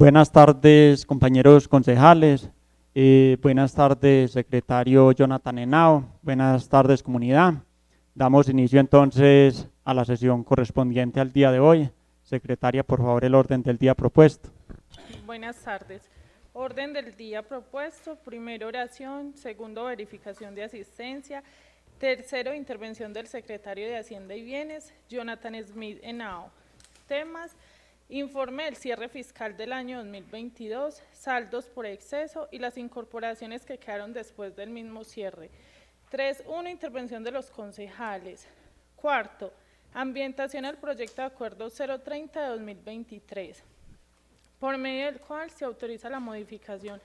Buenas tardes, compañeros concejales. Buenas tardes, secretario Jonathan Henao. Buenas tardes, comunidad. Damos inicio entonces a la sesión correspondiente al día de hoy. Secretaria, por favor, el orden del día propuesto. Buenas tardes. Orden del día propuesto. Primero, oración. Segundo, verificación de asistencia. Tercero, intervención del secretario de Hacienda y Bienes, Jonathan Smith Henao. Temas: informe del cierre fiscal del año 2022, saldos por exceso y las incorporaciones que quedaron después del mismo cierre. 3.1. Intervención de los concejales. Cuarto, ambientación al proyecto de acuerdo 030 de 2023, por medio del cual se autoriza la modificación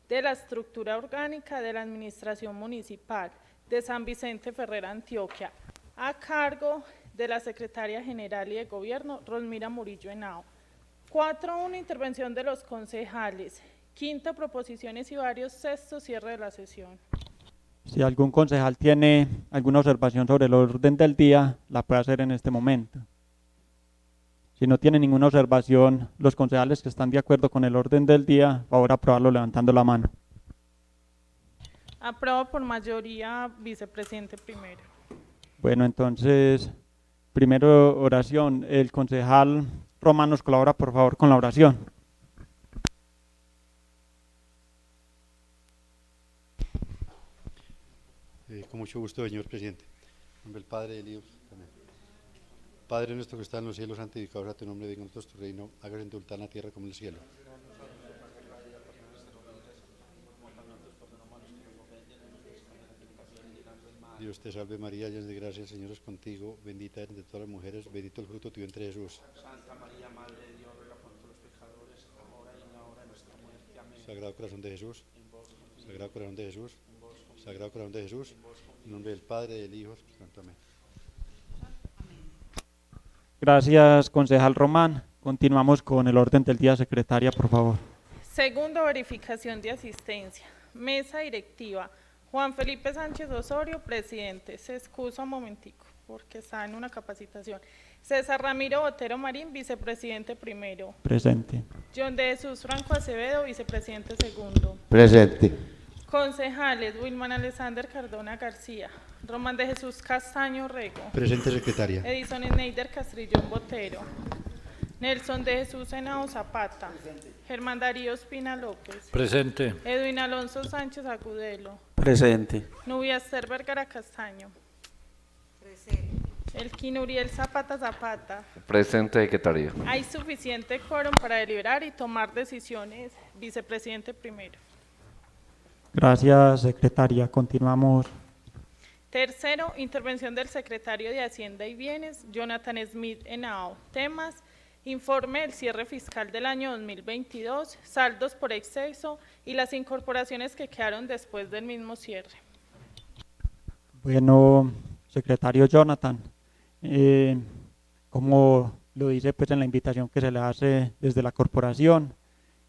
de la estructura orgánica de la Administración Municipal de San Vicente Ferrer, Antioquia, a cargo de la Secretaria General y de Gobierno, Rosmira Murillo Henao. 4.1. Intervención de los concejales. Quinto, proposiciones y varios. Sexto, cierre de la sesión. Si algún concejal tiene alguna observación sobre el orden del día, la puede hacer en este momento. Si no tiene ninguna observación, los concejales que están de acuerdo con el orden del día, favor aprobarlo levantando la mano. Aprobado por mayoría, vicepresidente primero. Bueno, entonces, primero oración. El concejal Román nos colabora, por favor, con la oración. Con mucho gusto, señor presidente. En nombre del Padre, del Hijo, amén. Padre nuestro que está en los cielos, santificado sea tu nombre, venga a nosotros tu reino, hágase en tu voluntad en la tierra como en el cielo. Dios te salve María, llena de gracia, el Señor es contigo, bendita eres de todas las mujeres, bendito el fruto de tu vientre Jesús. Santa María, Madre de Dios, ruega por nosotros los pecadores, ahora y en la hora de nuestra muerte. Amén. Sagrado corazón de Jesús, En vos confío, Sagrado corazón de Jesús, en vos confío, Sagrado corazón de Jesús, en vos confío. en nombre del Padre, del Hijo, Espíritu Santo, amén. Gracias, concejal Román. Continuamos con el orden del día, secretaria, por favor. Segundo, verificación de asistencia. Mesa directiva. Juan Felipe Sánchez Osorio, presidente. Se excusa un momentico porque está en una capacitación. César Ramiro Botero Marín, vicepresidente primero. Presente. John de Jesús Franco Acevedo, vicepresidente segundo. Presente. Concejales: Wilman Alexander Cardona García, Román de Jesús Castaño Rego, Presente, secretaria. Edison Schneider Castrillón Botero, Nelson de Jesús Henao Zapata, Germán Darío Espina López, Presente. Edwin Alonso Sánchez Agudelo, Presente. Nubia Esther Vergara Castaño, Elkin Uriel Zapata Zapata. Presente, secretario. Hay suficiente quórum para deliberar y tomar decisiones. Vicepresidente primero. Gracias, secretaria. Continuamos. Tercero, intervención del secretario de Hacienda y Bienes, Jonathan Smith Henao. Temas: informe del cierre fiscal del año 2022, saldos por exceso y las incorporaciones que quedaron después del mismo cierre. Bueno, secretario Jonathan, como lo dice pues en la invitación que se le hace desde la corporación,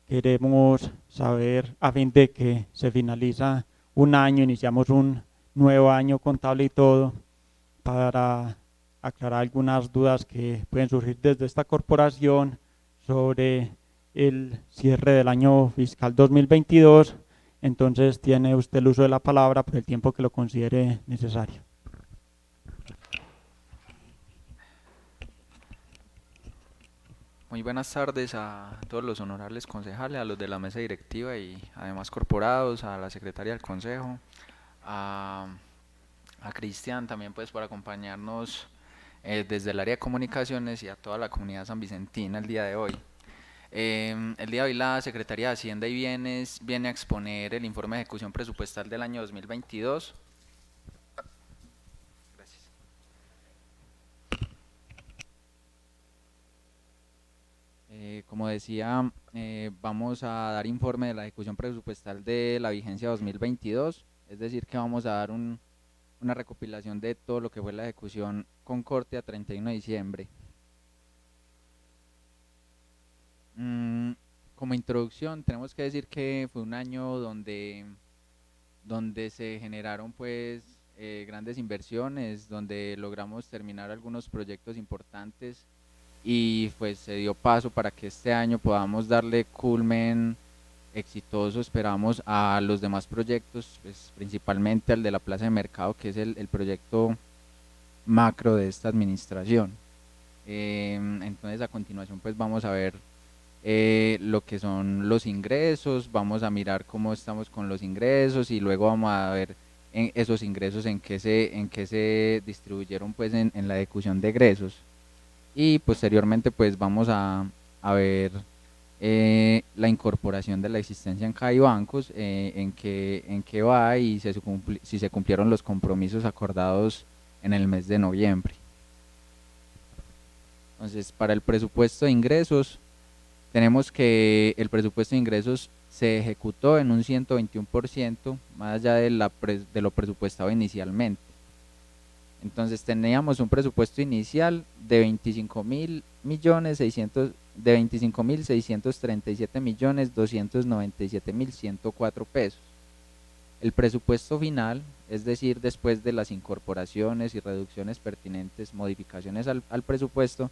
queremos saber, a fin de que se finaliza un año, iniciamos un nuevo año contable y todo, para aclarar algunas dudas que pueden surgir desde esta corporación sobre el cierre del año fiscal 2022. Entonces tiene usted el uso de la palabra por el tiempo que lo considere necesario. Muy buenas tardes a todos los honorables concejales, a los de la mesa directiva y además corporados, a la secretaria del consejo, a Cristian también pues por acompañarnos desde el área de comunicaciones y a toda la comunidad sanvicentina el día de hoy. El día de hoy la Secretaría de Hacienda y Bienes viene a exponer el informe de ejecución presupuestal del año 2022. Gracias. Como decía, vamos a dar informe de la ejecución presupuestal de la vigencia 2022, es decir que vamos a dar una recopilación de todo lo que fue la ejecución con corte a 31 de diciembre. Como introducción tenemos que decir que fue un año donde se generaron pues grandes inversiones, donde logramos terminar algunos proyectos importantes y pues se dio paso para que este año podamos darle culmen exitoso, esperamos, a los demás proyectos, pues principalmente al de la Plaza de Mercado, que es el proyecto macro de esta administración. Entonces a continuación pues vamos a ver lo que son los ingresos, vamos a mirar cómo estamos con los ingresos y luego vamos a ver esos ingresos en qué se distribuyeron pues en la ejecución de egresos, y posteriormente pues vamos a ver la incorporación de la existencia en CAI Bancos, en qué va y si se cumplieron los compromisos acordados en el mes de noviembre. Entonces, para el presupuesto de ingresos, tenemos que el presupuesto de ingresos se ejecutó en un 121%, más allá de lo presupuestado inicialmente. Entonces teníamos un presupuesto inicial de 25.637.297.104 pesos. El presupuesto final, es decir, después de las incorporaciones y reducciones pertinentes, modificaciones al presupuesto,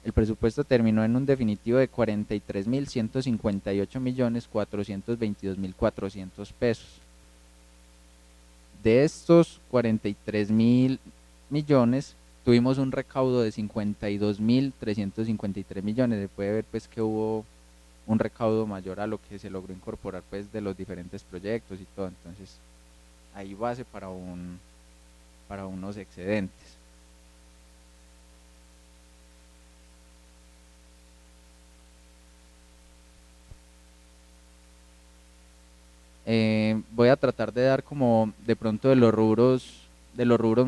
el presupuesto terminó en un definitivo de 43.158.422.400 pesos. De estos 43.000 millones, tuvimos un recaudo de 52.353 millones. Se puede ver pues que hubo un recaudo mayor a lo que se logró incorporar pues de los diferentes proyectos y todo. Entonces hay base para unos excedentes. Voy a tratar de dar como de pronto de los rubros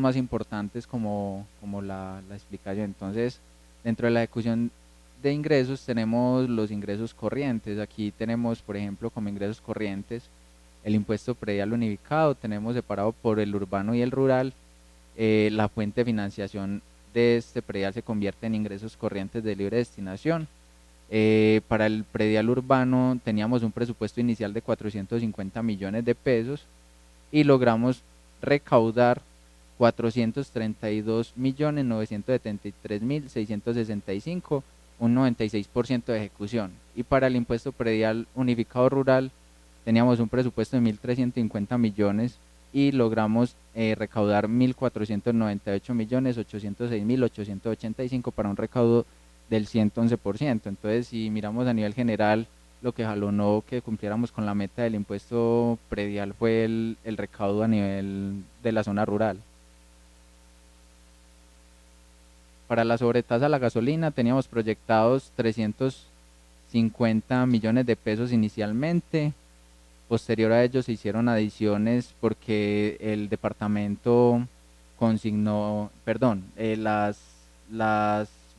más importantes como la explicación. Entonces, dentro de la ejecución de ingresos tenemos los ingresos corrientes. Aquí tenemos, por ejemplo, como ingresos corrientes el impuesto predial unificado, tenemos separado por el urbano y el rural. La fuente de financiación de este predial se convierte en ingresos corrientes de libre destinación. Para el predial urbano teníamos un presupuesto inicial de 450 millones de pesos y logramos recaudar 432.973.665, un 96% de ejecución. Y para el impuesto predial unificado rural teníamos un presupuesto de 1.350 millones y logramos recaudar 1.498.806.885 para un recaudo del 111%. Entonces, si miramos a nivel general, lo que jalonó que cumpliéramos con la meta del impuesto predial fue el recaudo a nivel de la zona rural. Para la sobretasa a la gasolina teníamos proyectados 350 millones de pesos inicialmente. Posterior a ello se hicieron adiciones porque el departamento consignó, perdón, las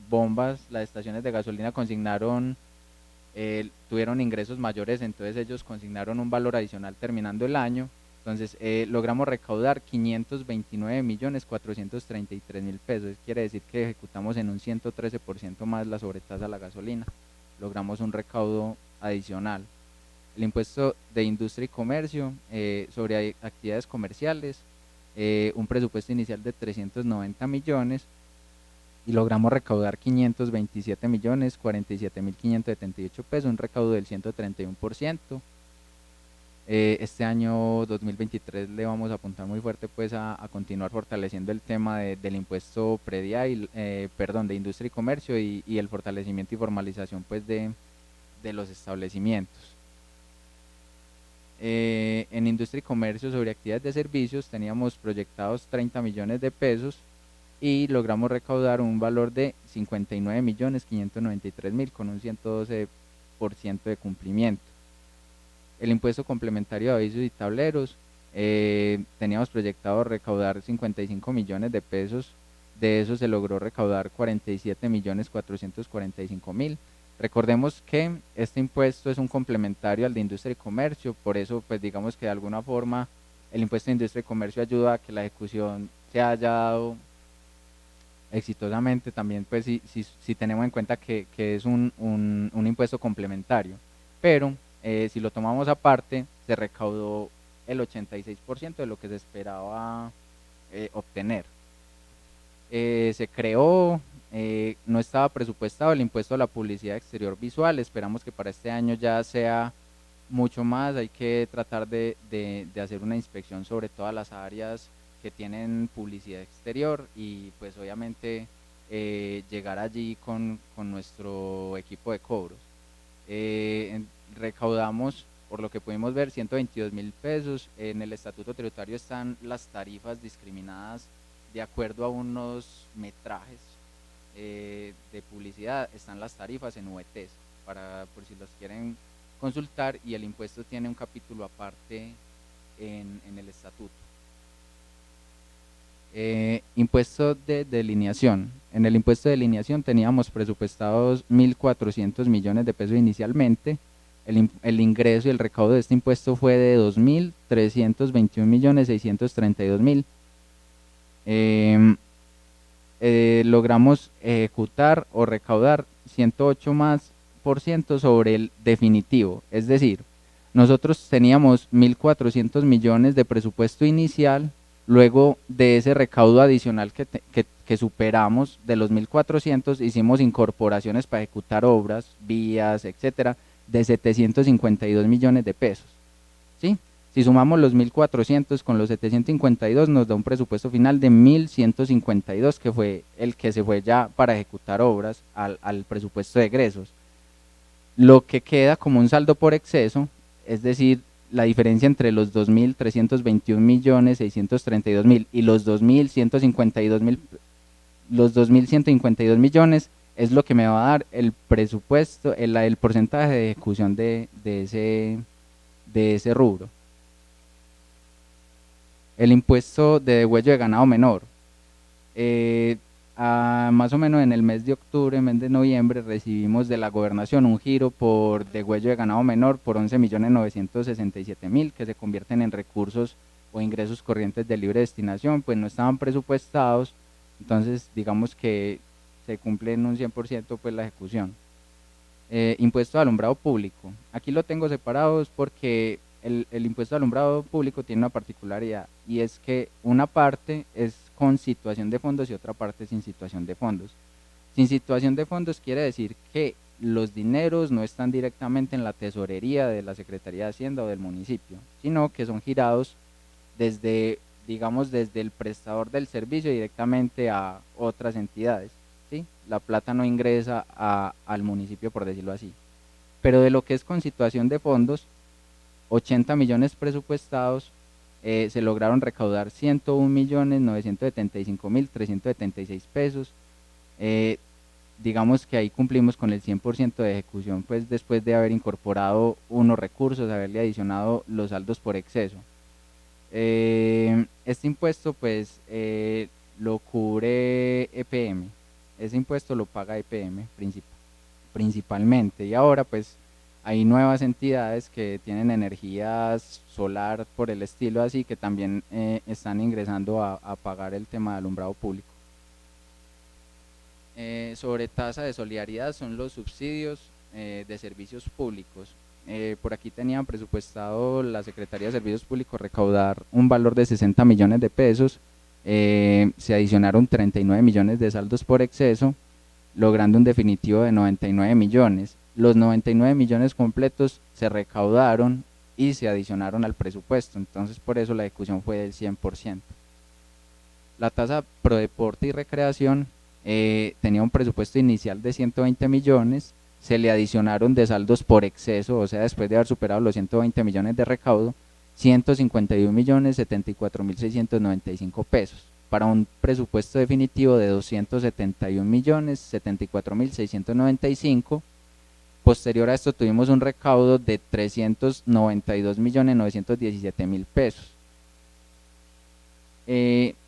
bombas, las estaciones de gasolina consignaron, tuvieron ingresos mayores, entonces ellos consignaron un valor adicional terminando el año. Entonces logramos recaudar 529.433.000 pesos. Quiere decir que ejecutamos en un 113% más la sobretasa a la gasolina. Logramos un recaudo adicional. El impuesto de industria y comercio sobre actividades comerciales, un presupuesto inicial de 390 millones y logramos recaudar 527.047.578 pesos, un recaudo del 131%. Este año 2023 le vamos a apuntar muy fuerte pues a continuar fortaleciendo el tema del impuesto predial, de industria y comercio y el fortalecimiento y formalización pues de los establecimientos. En industria y comercio sobre actividades de servicios teníamos proyectados 30 millones de pesos y logramos recaudar un valor de 59.593.000 con un 112% de cumplimiento. El impuesto complementario de avisos y tableros, teníamos proyectado recaudar 55 millones de pesos, de eso se logró recaudar 47.445.000. Recordemos que este impuesto es un complementario al de industria y comercio, por eso pues digamos que de alguna forma el impuesto de industria y comercio ayuda a que la ejecución se haya dado exitosamente también, pues si tenemos en cuenta que es un impuesto complementario, pero si lo tomamos aparte, se recaudó el 86% de lo que se esperaba obtener. Se creó no estaba presupuestado el impuesto a la publicidad exterior visual, esperamos que para este año ya sea mucho más, hay que tratar de hacer una inspección sobre todas las áreas que tienen publicidad exterior y pues obviamente llegar allí con nuestro equipo de cobros. Recaudamos, por lo que pudimos ver, 122.000 pesos. En el estatuto tributario están las tarifas discriminadas de acuerdo a unos metrajes de publicidad, están las tarifas en VTs, por si los quieren consultar, y el impuesto tiene un capítulo aparte en el estatuto. Impuesto de delineación. En el impuesto de delineación teníamos presupuestados 1.400 millones de pesos inicialmente. El ingreso y el recaudo de este impuesto fue de 2.321.632.000. Logramos ejecutar o recaudar 108 más % sobre el definitivo, es decir, nosotros teníamos 1.400 millones de presupuesto inicial, luego de ese recaudo adicional que superamos de los 1.400, hicimos incorporaciones para ejecutar obras, vías, etcétera, de 752 millones de pesos, ¿sí? Si sumamos los 1.400 con los 752 nos da un presupuesto final de 1.152, que fue el que se fue ya para ejecutar obras al presupuesto de egresos. Lo que queda como un saldo por exceso, es decir, la diferencia entre los 2.321.632.000 y los 2.152 millones, es lo que me va a dar el presupuesto, el porcentaje de ejecución de ese rubro. El impuesto de degüello de ganado menor. Más o menos en el mes de octubre, mes de noviembre, recibimos de la gobernación un giro por degüello de ganado menor por 11.967.000, que se convierten en recursos o ingresos corrientes de libre destinación, pues no estaban presupuestados, entonces digamos que se cumple en un 100% pues la ejecución. Impuesto de alumbrado público. Aquí lo tengo separados porque el impuesto de alumbrado público tiene una particularidad, y es que una parte es con situación de fondos y otra parte sin situación de fondos. Sin situación de fondos quiere decir que los dineros no están directamente en la tesorería de la Secretaría de Hacienda o del municipio, sino que son girados desde, digamos, desde el prestador del servicio directamente a otras entidades, ¿sí? La plata no ingresa al municipio, por decirlo así. Pero de lo que es con situación de fondos, 80 millones presupuestados, se lograron recaudar 101.975.376 pesos. Digamos que ahí cumplimos con el 100% de ejecución, pues después de haber incorporado unos recursos, haberle adicionado los saldos por exceso. Este impuesto pues lo cubre EPM, ese impuesto lo paga EPM principalmente, y ahora pues hay nuevas entidades que tienen energías solar por el estilo así, que también están ingresando a pagar el tema de alumbrado público. Sobre tasa de solidaridad son los subsidios de servicios públicos. Por aquí tenían presupuestado la Secretaría de Servicios Públicos recaudar un valor de 60 millones de pesos, se adicionaron 39 millones de saldos por exceso, logrando un definitivo de 99 millones. Los 99 millones completos se recaudaron y se adicionaron al presupuesto, entonces por eso la ejecución fue del 100%. La tasa pro deporte y recreación tenía un presupuesto inicial de 120 millones, se le adicionaron de saldos por exceso, o sea, después de haber superado los 120 millones de recaudo, 151.074.695 pesos, para un presupuesto definitivo de 271.074.695. Posterior a esto tuvimos un recaudo de 392.917.000 pesos.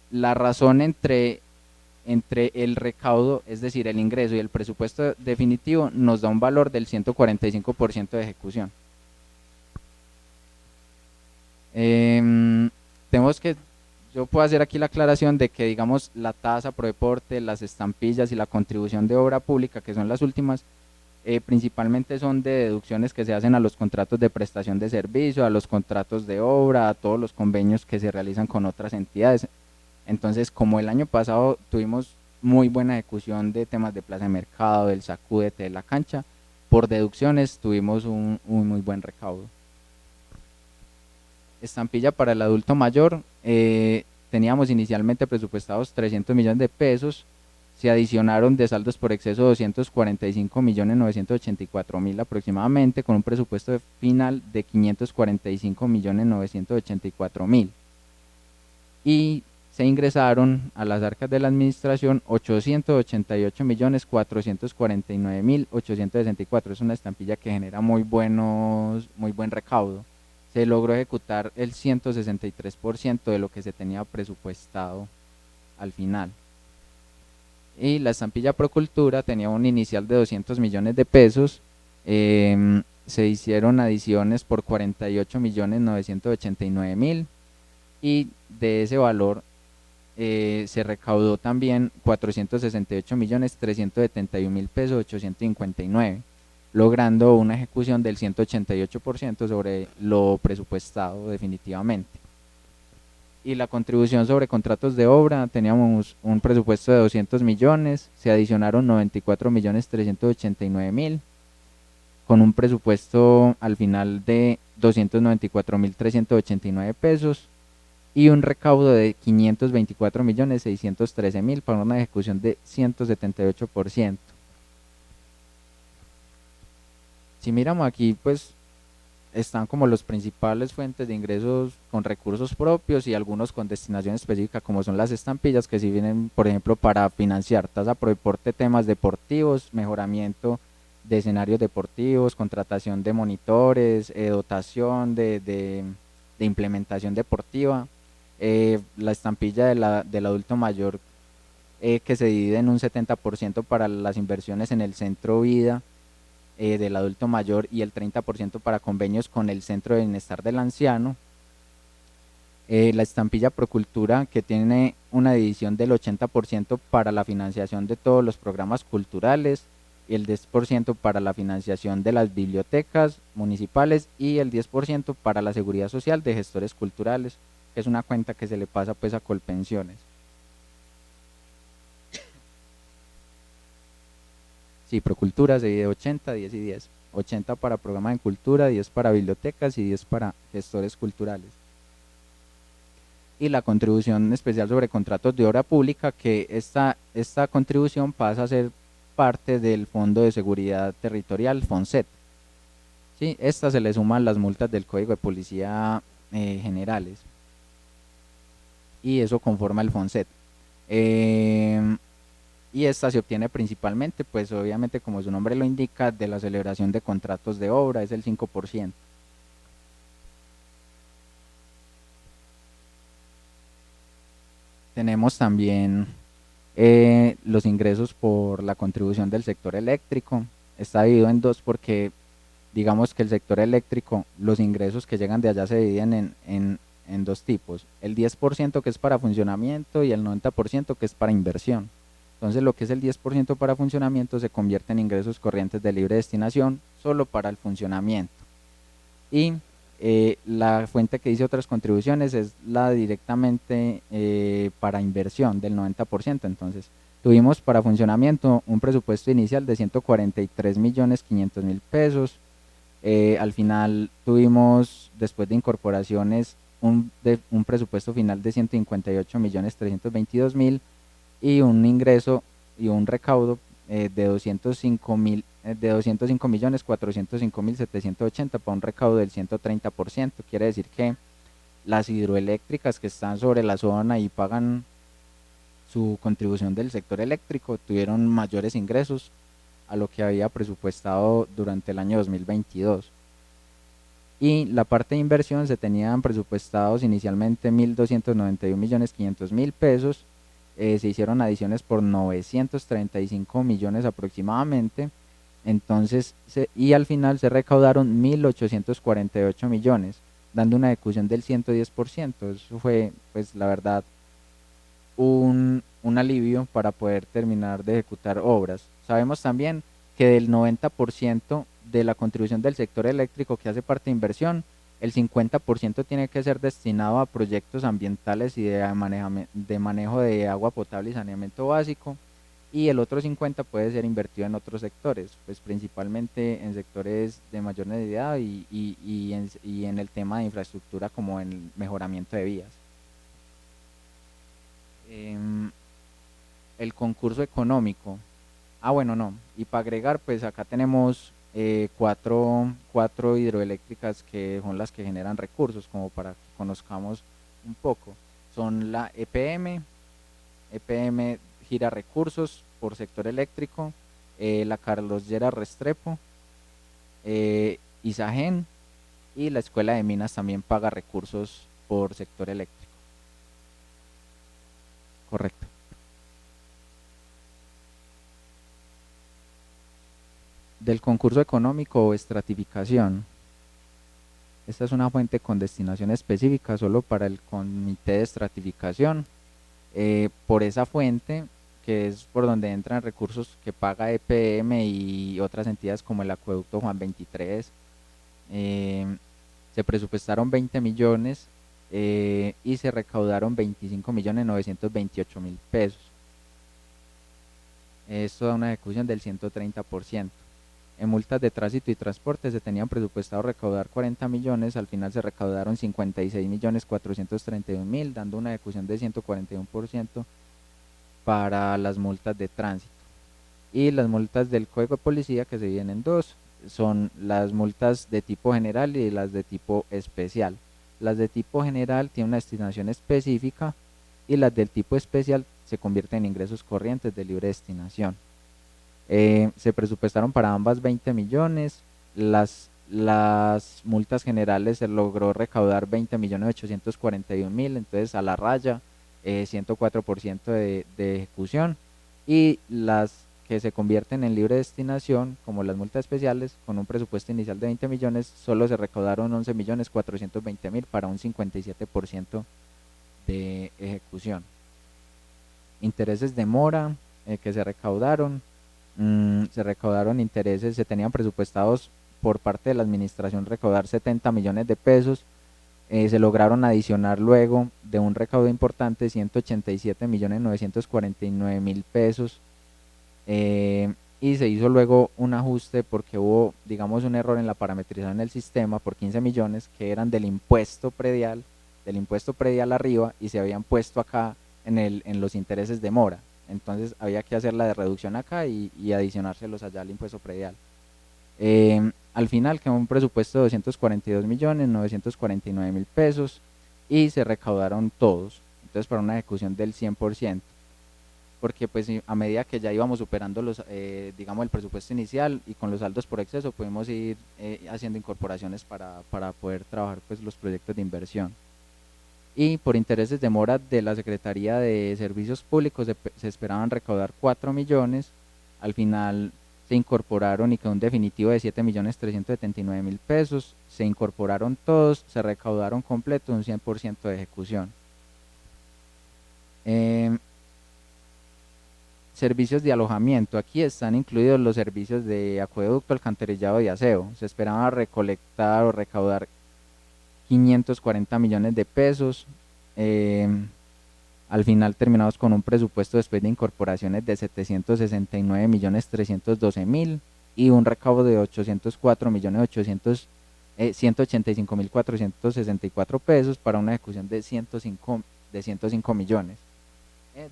La razón entre el recaudo, es decir, el ingreso y el presupuesto definitivo, nos da un valor del 145% de ejecución. Yo puedo hacer aquí la aclaración de que, digamos, la tasa pro deporte, las estampillas y la contribución de obra pública, que son las últimas, principalmente son de deducciones que se hacen a los contratos de prestación de servicio, a los contratos de obra, a todos los convenios que se realizan con otras entidades. Entonces, como el año pasado tuvimos muy buena ejecución de temas de plaza de mercado, del sacúdete, de la cancha. Por deducciones tuvimos un muy buen recaudo. Estampilla para el adulto mayor, teníamos inicialmente presupuestados 300 millones de pesos, se adicionaron de saldos por exceso 245.984.000 aproximadamente, con un presupuesto final de 545.984.000. Y se ingresaron a las arcas de la administración 888.449.864. Es una estampilla que genera muy buen recaudo. Se logró ejecutar el 163% de lo que se tenía presupuestado al final. Y la estampilla Procultura tenía un inicial de 200 millones de pesos. Se hicieron adiciones por 48.989.000 y de ese valor se recaudó también 468.371.000 pesos 859, logrando una ejecución del 188% sobre lo presupuestado definitivamente. Y la contribución sobre contratos de obra, teníamos un presupuesto de 200 millones, se adicionaron 94.389.000, con un presupuesto al final de 294.389 pesos y un recaudo de 524.613.000 para una ejecución de 178%. Si miramos aquí, pues están como los principales fuentes de ingresos con recursos propios y algunos con destinación específica, como son las estampillas, que si vienen, por ejemplo, para financiar tasa pro deporte, temas deportivos, mejoramiento de escenarios deportivos, contratación de monitores, dotación de implementación deportiva. La estampilla del adulto mayor, que se divide en un 70% para las inversiones en el centro vida del adulto mayor y el 30% para convenios con el centro de bienestar del anciano. La estampilla Procultura, que tiene una división del 80% para la financiación de todos los programas culturales y el 10% para la financiación de las bibliotecas municipales y el 10% para la seguridad social de gestores culturales, que es una cuenta que se le pasa pues a Colpensiones. Sí, Procultura se divide 80, 10 y 10. 80 para programas en cultura, 10 para bibliotecas y 10 para gestores culturales. Y la contribución especial sobre contratos de obra pública, que esta contribución pasa a ser parte del Fondo de Seguridad Territorial, FONSET. ¿Sí? Esta se le suman las multas del Código de Policía generales. Y eso conforma el FONSET. Y esta se obtiene principalmente, pues obviamente como su nombre lo indica, de la celebración de contratos de obra, es el 5%. Tenemos también los ingresos por la contribución del sector eléctrico. Está dividido en dos porque digamos que el sector eléctrico, los ingresos que llegan de allá se dividen en dos tipos. El 10% que es para funcionamiento y el 90% que es para inversión. Entonces lo que es el 10% para funcionamiento se convierte en ingresos corrientes de libre destinación solo para el funcionamiento. Y la fuente que dice otras contribuciones es la directamente para inversión del 90%. Entonces tuvimos para funcionamiento un presupuesto inicial de 143.500.000 pesos. Al final tuvimos, después de incorporaciones, un presupuesto final de 158.322.000 y un ingreso y un recaudo de 205.405.780 para un recaudo del 130%. Quiere decir que las hidroeléctricas que están sobre la zona y pagan su contribución del sector eléctrico tuvieron mayores ingresos a lo que había presupuestado durante el año 2022. Y la parte de inversión se tenían presupuestados inicialmente 1.291.500.000 pesos. Se hicieron adiciones por 935 millones aproximadamente. Entonces, y al final se recaudaron 1.848 millones, dando una ejecución del 110%. Eso fue, pues la verdad, un alivio para poder terminar de ejecutar obras. Sabemos también que del 90% de la contribución del sector eléctrico que hace parte de inversión, el 50% tiene que ser destinado a proyectos ambientales y de manejo de agua potable y saneamiento básico, y el otro 50 puede ser invertido en otros sectores, pues principalmente en sectores de mayor necesidad y en el tema de infraestructura como en el mejoramiento de vías. El concurso económico. Bueno, no. Y para agregar, pues acá tenemos cuatro hidroeléctricas que son las que generan recursos, como para que conozcamos un poco. Son la EPM gira recursos por sector eléctrico, la Carlos Lleras Restrepo, Isagen, y la Escuela de Minas también paga recursos por sector eléctrico. Correcto. Del concurso económico o estratificación. Esta es una fuente con destinación específica solo para el comité de estratificación. Por esa fuente, que es por donde entran recursos que paga EPM y otras entidades como el Acueducto Juan 23, se presupuestaron 20 millones y se recaudaron 25.928.000 pesos. Esto da una ejecución del 130%. En multas de tránsito y transporte se tenían presupuestado recaudar 40 millones, al final se recaudaron 56.431.000, dando una ejecución de 141% para las multas de tránsito. Y las multas del Código de Policía, que se dividen en dos, son las multas de tipo general y las de tipo especial. Las de tipo general tienen una destinación específica y las del tipo especial se convierten en ingresos corrientes de libre destinación. Se presupuestaron para ambas 20 millones, las multas generales se logró recaudar 20.841.000, entonces a la raya, 104% de ejecución, y las que se convierten en libre destinación, como las multas especiales, con un presupuesto inicial de 20 millones, solo se recaudaron 11.420.000 para un 57% de ejecución. Intereses de mora que se recaudaron intereses, se tenían presupuestados por parte de la administración recaudar 70 millones de pesos, se lograron adicionar luego de un recaudo importante 187.949.000 pesos, y se hizo luego un ajuste porque hubo, digamos, un error en la parametrización del sistema por 15 millones que eran del impuesto predial arriba, y se habían puesto acá en los intereses de mora. Entonces había que hacer la de reducción acá y adicionárselos allá al impuesto predial. Al final quedó un presupuesto de 242.949.000 pesos y se recaudaron todos, entonces para una ejecución del 100%, porque pues a medida que ya íbamos superando digamos el presupuesto inicial y con los saldos por exceso pudimos ir haciendo incorporaciones para poder trabajar pues los proyectos de inversión. Y por intereses de mora de la Secretaría de Servicios Públicos se esperaban recaudar 4 millones, al final se incorporaron y quedó un definitivo de 7.379.000 pesos, se incorporaron todos, se recaudaron completo un 100% de ejecución. Servicios de alojamiento, aquí están incluidos los servicios de acueducto, alcantarillado y aseo. Se esperaba recolectar o recaudar 540 millones de pesos, al final terminamos con un presupuesto después de incorporaciones de 769.312.000 y un recaudo de 185.464 pesos para una ejecución de 105 millones,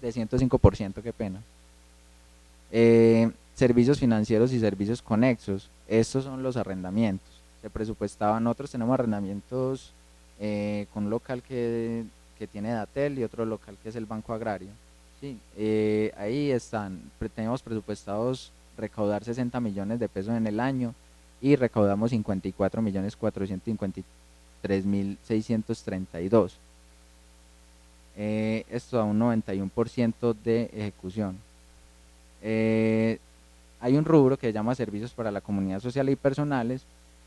de 105%, qué pena. Servicios financieros y servicios conexos, estos son los arrendamientos. Se presupuestaban, nosotros tenemos arrendamientos con un local que tiene Datel y otro local que es el Banco Agrario. Sí, ahí están, tenemos presupuestados recaudar 60 millones de pesos en el año y recaudamos 54.453.632. Esto da un 91% de ejecución. Hay un rubro que se llama servicios para la comunidad social y personales.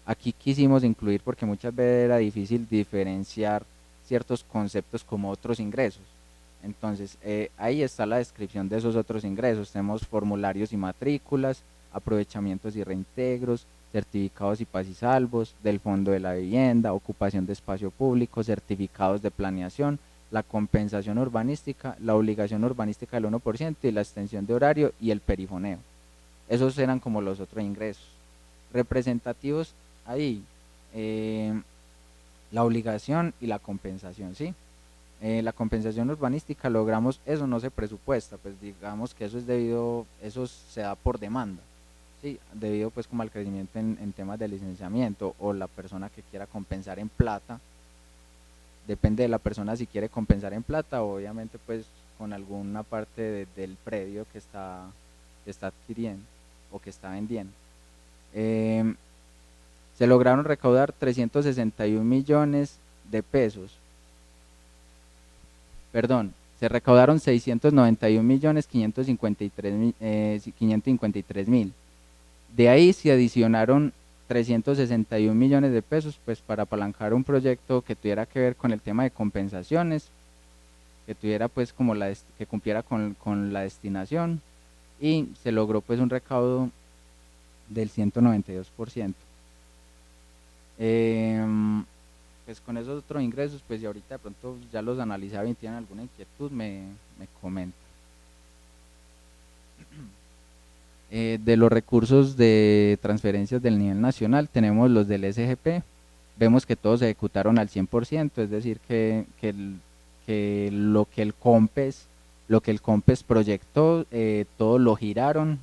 Aquí quisimos incluir porque muchas veces era difícil diferenciar ciertos conceptos como otros ingresos. Entonces ahí está la descripción de esos otros ingresos. Tenemos formularios y matrículas, aprovechamientos y reintegros, certificados y paz y salvos, del Fondo de la Vivienda, ocupación de espacio público, certificados de planeación, la compensación urbanística, la obligación urbanística del 1% y la extensión de horario y el perifoneo. Esos eran como los otros ingresos. Representativos ahí, la obligación y la compensación, ¿sí? La compensación urbanística logramos, eso no se presupuesta, pues digamos que eso es debido, eso se da por demanda, ¿sí? Debido pues como al crecimiento en temas de licenciamiento o la persona que quiera compensar en plata, depende de la persona si quiere compensar en plata, obviamente pues con alguna parte del predio que está adquiriendo o que está vendiendo. Se lograron recaudar 361 millones de pesos. Perdón, se recaudaron 691 millones 553 mil. De ahí se adicionaron 361 millones de pesos pues para apalancar un proyecto que tuviera que ver con el tema de compensaciones, que tuviera pues como que cumpliera con la destinación, y se logró pues un recaudo del 192%. Pues con esos otros ingresos, pues y ahorita de pronto ya los analizaba y tienen alguna inquietud, me comenta. De los recursos de transferencias del nivel nacional, tenemos los del SGP, vemos que todos se ejecutaron al 100%, es decir, que lo que el COMPES proyectó, todo lo giraron,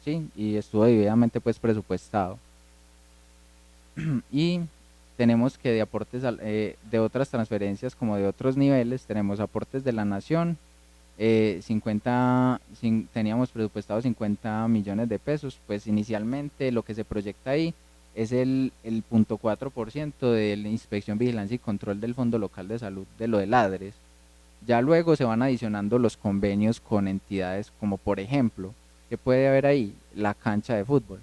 ¿sí? Y estuvo debidamente pues presupuestado. Y tenemos que de aportes de otras transferencias como de otros niveles, tenemos aportes de la nación, teníamos presupuestado 50 millones de pesos, pues inicialmente lo que se proyecta ahí es el 0.4% de la inspección, vigilancia y control del Fondo Local de Salud, de lo de Ladres. Ya luego se van adicionando los convenios con entidades como por ejemplo, ¿qué puede haber ahí? La cancha de fútbol.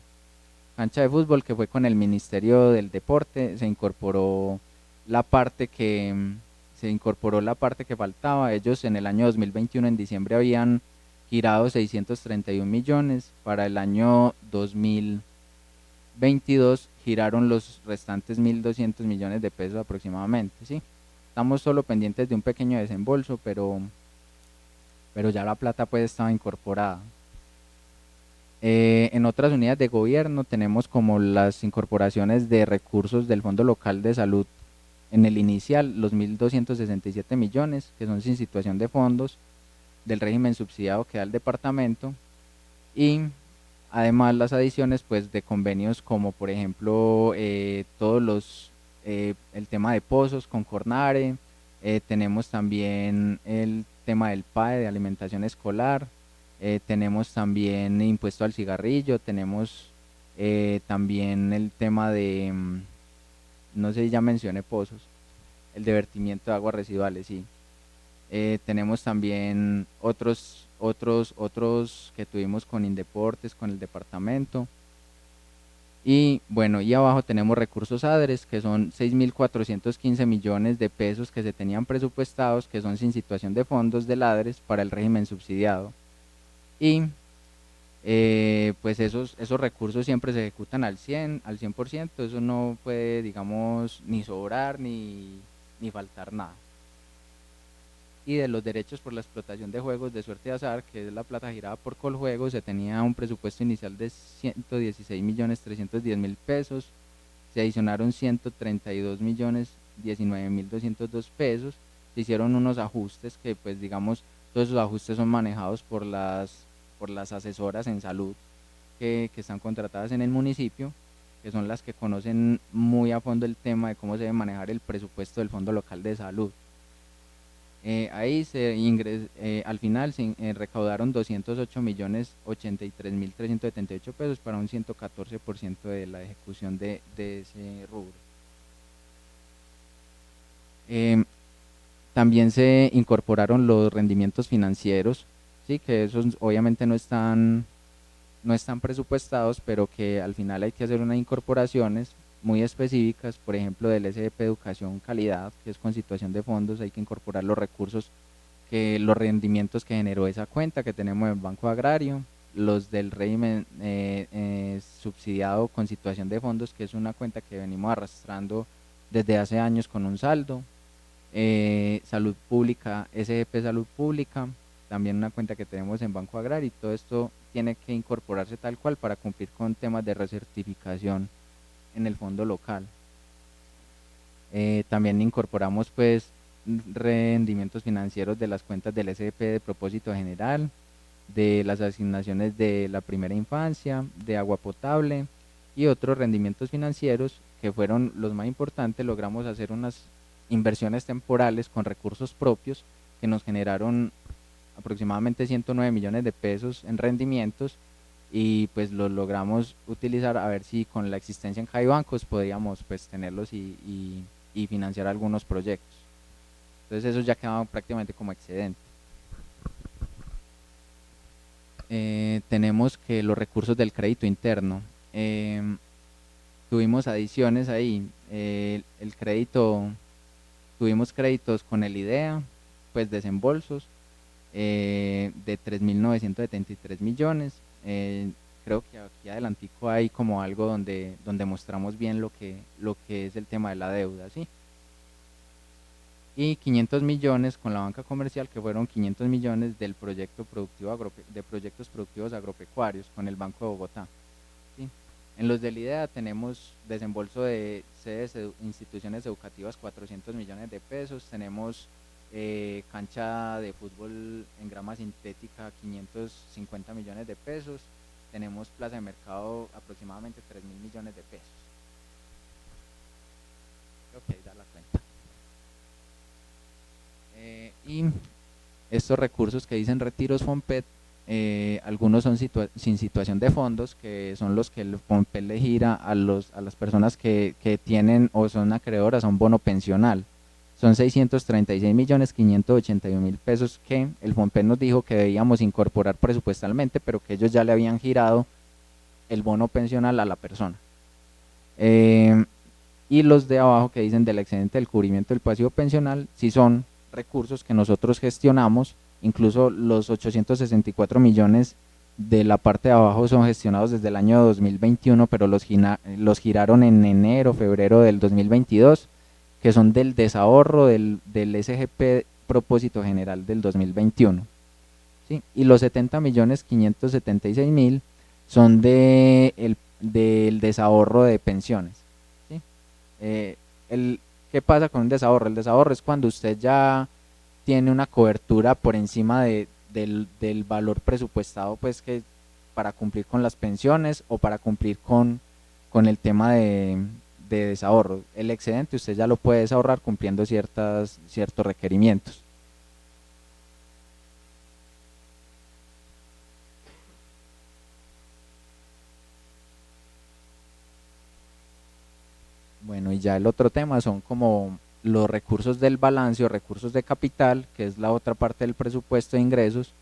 Cancha de fútbol que fue con el Ministerio del Deporte, se incorporó la parte que faltaba. Ellos en el año 2021 en diciembre habían girado 631 millones, para el año 2022 giraron los restantes 1.200 millones de pesos aproximadamente, ¿sí? Estamos solo pendientes de un pequeño desembolso, pero ya la plata pues estaba incorporada. En otras unidades de gobierno tenemos como las incorporaciones de recursos del Fondo Local de Salud en el inicial, los 1.267 millones, que son sin situación de fondos, del régimen subsidiado que da el departamento, y además las adiciones pues de convenios como por ejemplo el tema de pozos con Cornare, tenemos también el tema del PAE de alimentación escolar, tenemos también impuesto al cigarrillo, tenemos también el tema de, no sé si ya mencioné pozos, el de vertimiento de aguas residuales, sí. Tenemos también otros que tuvimos con Indeportes, con el departamento. Y bueno, y abajo tenemos recursos ADRES, que son 6.415 millones de pesos que se tenían presupuestados, que son sin situación de fondos del ADRES para el régimen subsidiado. Y pues esos recursos siempre se ejecutan al 100%, eso no puede, digamos, ni sobrar ni faltar nada. Y de los derechos por la explotación de juegos de suerte y azar, que es la plata girada por Coljuegos, se tenía un presupuesto inicial de 116.310.000 pesos, se adicionaron 132.019.202 pesos, se hicieron unos ajustes que pues digamos, todos esos ajustes son manejados por las asesoras en salud que están contratadas en el municipio, que son las que conocen muy a fondo el tema de cómo se debe manejar el presupuesto del Fondo Local de Salud. Ahí al final se recaudaron 208.083.378 pesos para un 114% de la ejecución de ese rubro. También se incorporaron los rendimientos financieros, sí, que esos obviamente no están presupuestados, pero que al final hay que hacer unas incorporaciones muy específicas, por ejemplo del SDP Educación Calidad, que es con situación de fondos, hay que incorporar los recursos, los rendimientos que generó esa cuenta que tenemos en Banco Agrario, los del régimen subsidiado con situación de fondos, que es una cuenta que venimos arrastrando desde hace años con un saldo, Salud Pública, SGP Salud Pública, también una cuenta que tenemos en Banco Agrario, y todo esto tiene que incorporarse tal cual para cumplir con temas de recertificación en el fondo local. También incorporamos pues rendimientos financieros de las cuentas del SGP de propósito general, de las asignaciones de la primera infancia, de agua potable y otros rendimientos financieros que fueron los más importantes. Logramos hacer unas inversiones temporales con recursos propios que nos generaron aproximadamente 109 millones de pesos en rendimientos, y pues los logramos utilizar a ver si con la existencia en Caibancos podíamos pues tenerlos y financiar algunos proyectos. Entonces eso ya quedaba prácticamente como excedente. Tenemos que los recursos del crédito interno, tuvimos adiciones ahí, el crédito, tuvimos créditos con el IDEA, pues desembolsos de 3.973 millones. Creo que aquí adelantico hay como algo donde mostramos bien lo que es el tema de la deuda, ¿sí? Y 500 millones con la banca comercial, que fueron 500 millones del proyecto productivo de proyectos productivos agropecuarios con el Banco de Bogotá, ¿sí? En los del IDEA tenemos desembolso de sedes instituciones educativas 400 millones de pesos, tenemos cancha de fútbol en grama sintética 550 millones de pesos, tenemos plaza de mercado aproximadamente 3.000 millones de pesos. Creo que ahí da la cuenta. Y estos recursos que dicen retiros FOMPET, algunos son sin situación de fondos, que son los que el FOMPET le gira a las personas que tienen o son acreedoras a un bono pensional. Son 636.581.000 pesos que el FOMPET nos dijo que debíamos incorporar presupuestalmente, pero que ellos ya le habían girado el bono pensional a la persona. Y los de abajo que dicen del excedente del cubrimiento del pasivo pensional, si son recursos que nosotros gestionamos, incluso los 864 millones de la parte de abajo son gestionados desde el año 2021, pero los giraron en enero, febrero del 2022, que son del desahorro del SGP propósito general del 2021, ¿sí? Y los 70.576.000 son del desahorro de pensiones, ¿sí? ¿Qué pasa con un desahorro? El desahorro es cuando usted ya tiene una cobertura por encima del valor presupuestado, pues, que para cumplir con las pensiones o para cumplir con el tema de desahorro. El excedente usted ya lo puede desahorrar cumpliendo ciertos requerimientos. Bueno, y ya el otro tema son como los recursos del balance o recursos de capital, que es la otra parte del presupuesto de ingresos.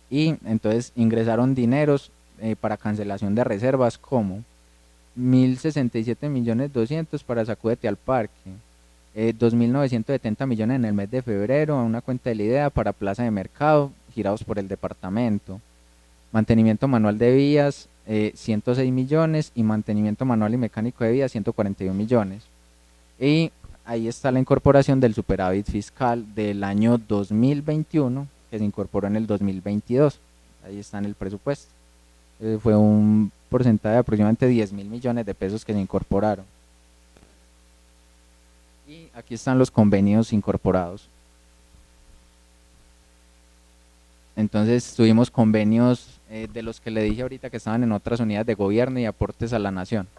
Y entonces ingresaron dineros para cancelación de reservas como 1.067.200.000 para Sacúdete al Parque, 2.970 millones en el mes de febrero a una cuenta de la IDEA para plaza de mercado girados por el departamento, mantenimiento manual de vías 106 millones y mantenimiento manual y mecánico de vías 141 millones. Y ahí está la incorporación del superávit fiscal del año 2021 que se incorporó en el 2022. Ahí está en el presupuesto. Fue un porcentaje de aproximadamente 10.000 millones de pesos que se incorporaron. Y aquí están los convenios incorporados. Entonces tuvimos convenios de los que le dije ahorita que estaban en otras unidades de gobierno y aportes a la nación.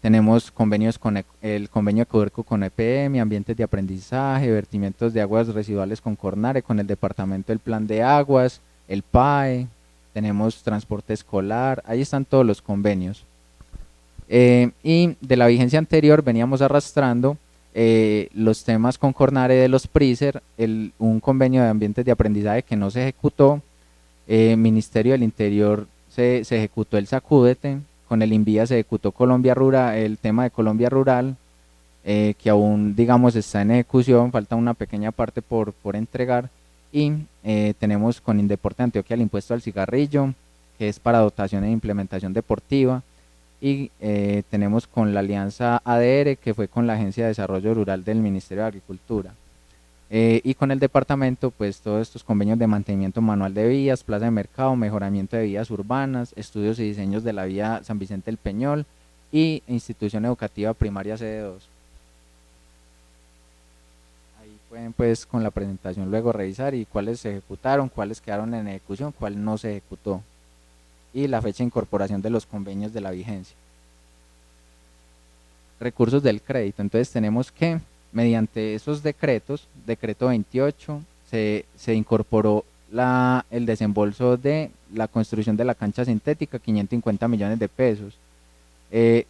Tenemos convenios con el convenio de Coderco con EPM, ambientes de aprendizaje, vertimientos de aguas residuales con Cornare, con el departamento del plan de aguas, el PAE, tenemos transporte escolar, ahí están todos los convenios. Y de la vigencia anterior veníamos arrastrando los temas con Cornare de los PRISER, un convenio de ambientes de aprendizaje que no se ejecutó, Ministerio del Interior se ejecutó el Sacúdete, con el INVIA se ejecutó Colombia Rural, el tema de Colombia Rural, que aún digamos está en ejecución, falta una pequeña parte por entregar, y tenemos con Indeporte Antioquia el impuesto al cigarrillo, que es para dotación e implementación deportiva, y tenemos con la alianza ADR, que fue con la Agencia de Desarrollo Rural del Ministerio de Agricultura. Y con el departamento, pues todos estos convenios de mantenimiento manual de vías, plaza de mercado, mejoramiento de vías urbanas, estudios y diseños de la vía San Vicente del Peñol y institución educativa primaria sede 2. Ahí pueden pues con la presentación luego revisar y cuáles se ejecutaron, cuáles quedaron en ejecución, cuál no se ejecutó y la fecha de incorporación de los convenios de la vigencia. Recursos del crédito, entonces tenemos que mediante esos decretos, decreto 28, se incorporó el desembolso de la construcción de la cancha sintética, 550 millones de pesos.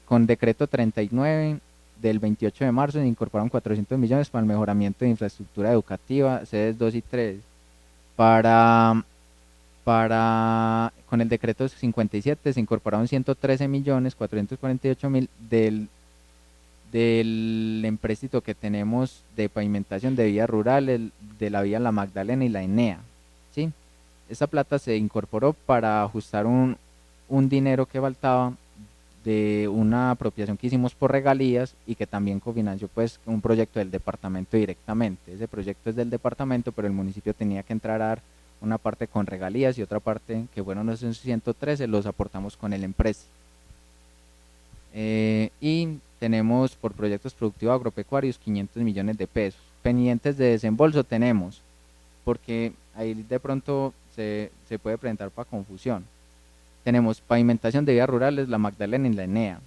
Con decreto 39 del 28 de marzo se incorporaron 400 millones para el mejoramiento de infraestructura educativa, sedes 2 y 3. Con el decreto 57 se incorporaron 113 millones 448 mil del empréstito que tenemos de pavimentación de vías rurales, de la vía La Magdalena y la ENEA, ¿sí? Esta plata se incorporó para ajustar un dinero que faltaba de una apropiación que hicimos por regalías y que también cofinanció pues un proyecto del departamento directamente. Ese proyecto es del departamento, pero el municipio tenía que entrar a dar una parte con regalías y otra parte, que fueron esos 113, los aportamos con el empréstito. Y tenemos por proyectos productivos agropecuarios 500 millones de pesos. Pendientes de desembolso tenemos, porque ahí de pronto se puede presentar para confusión. Tenemos pavimentación de vías rurales, la Magdalena y la ENEA.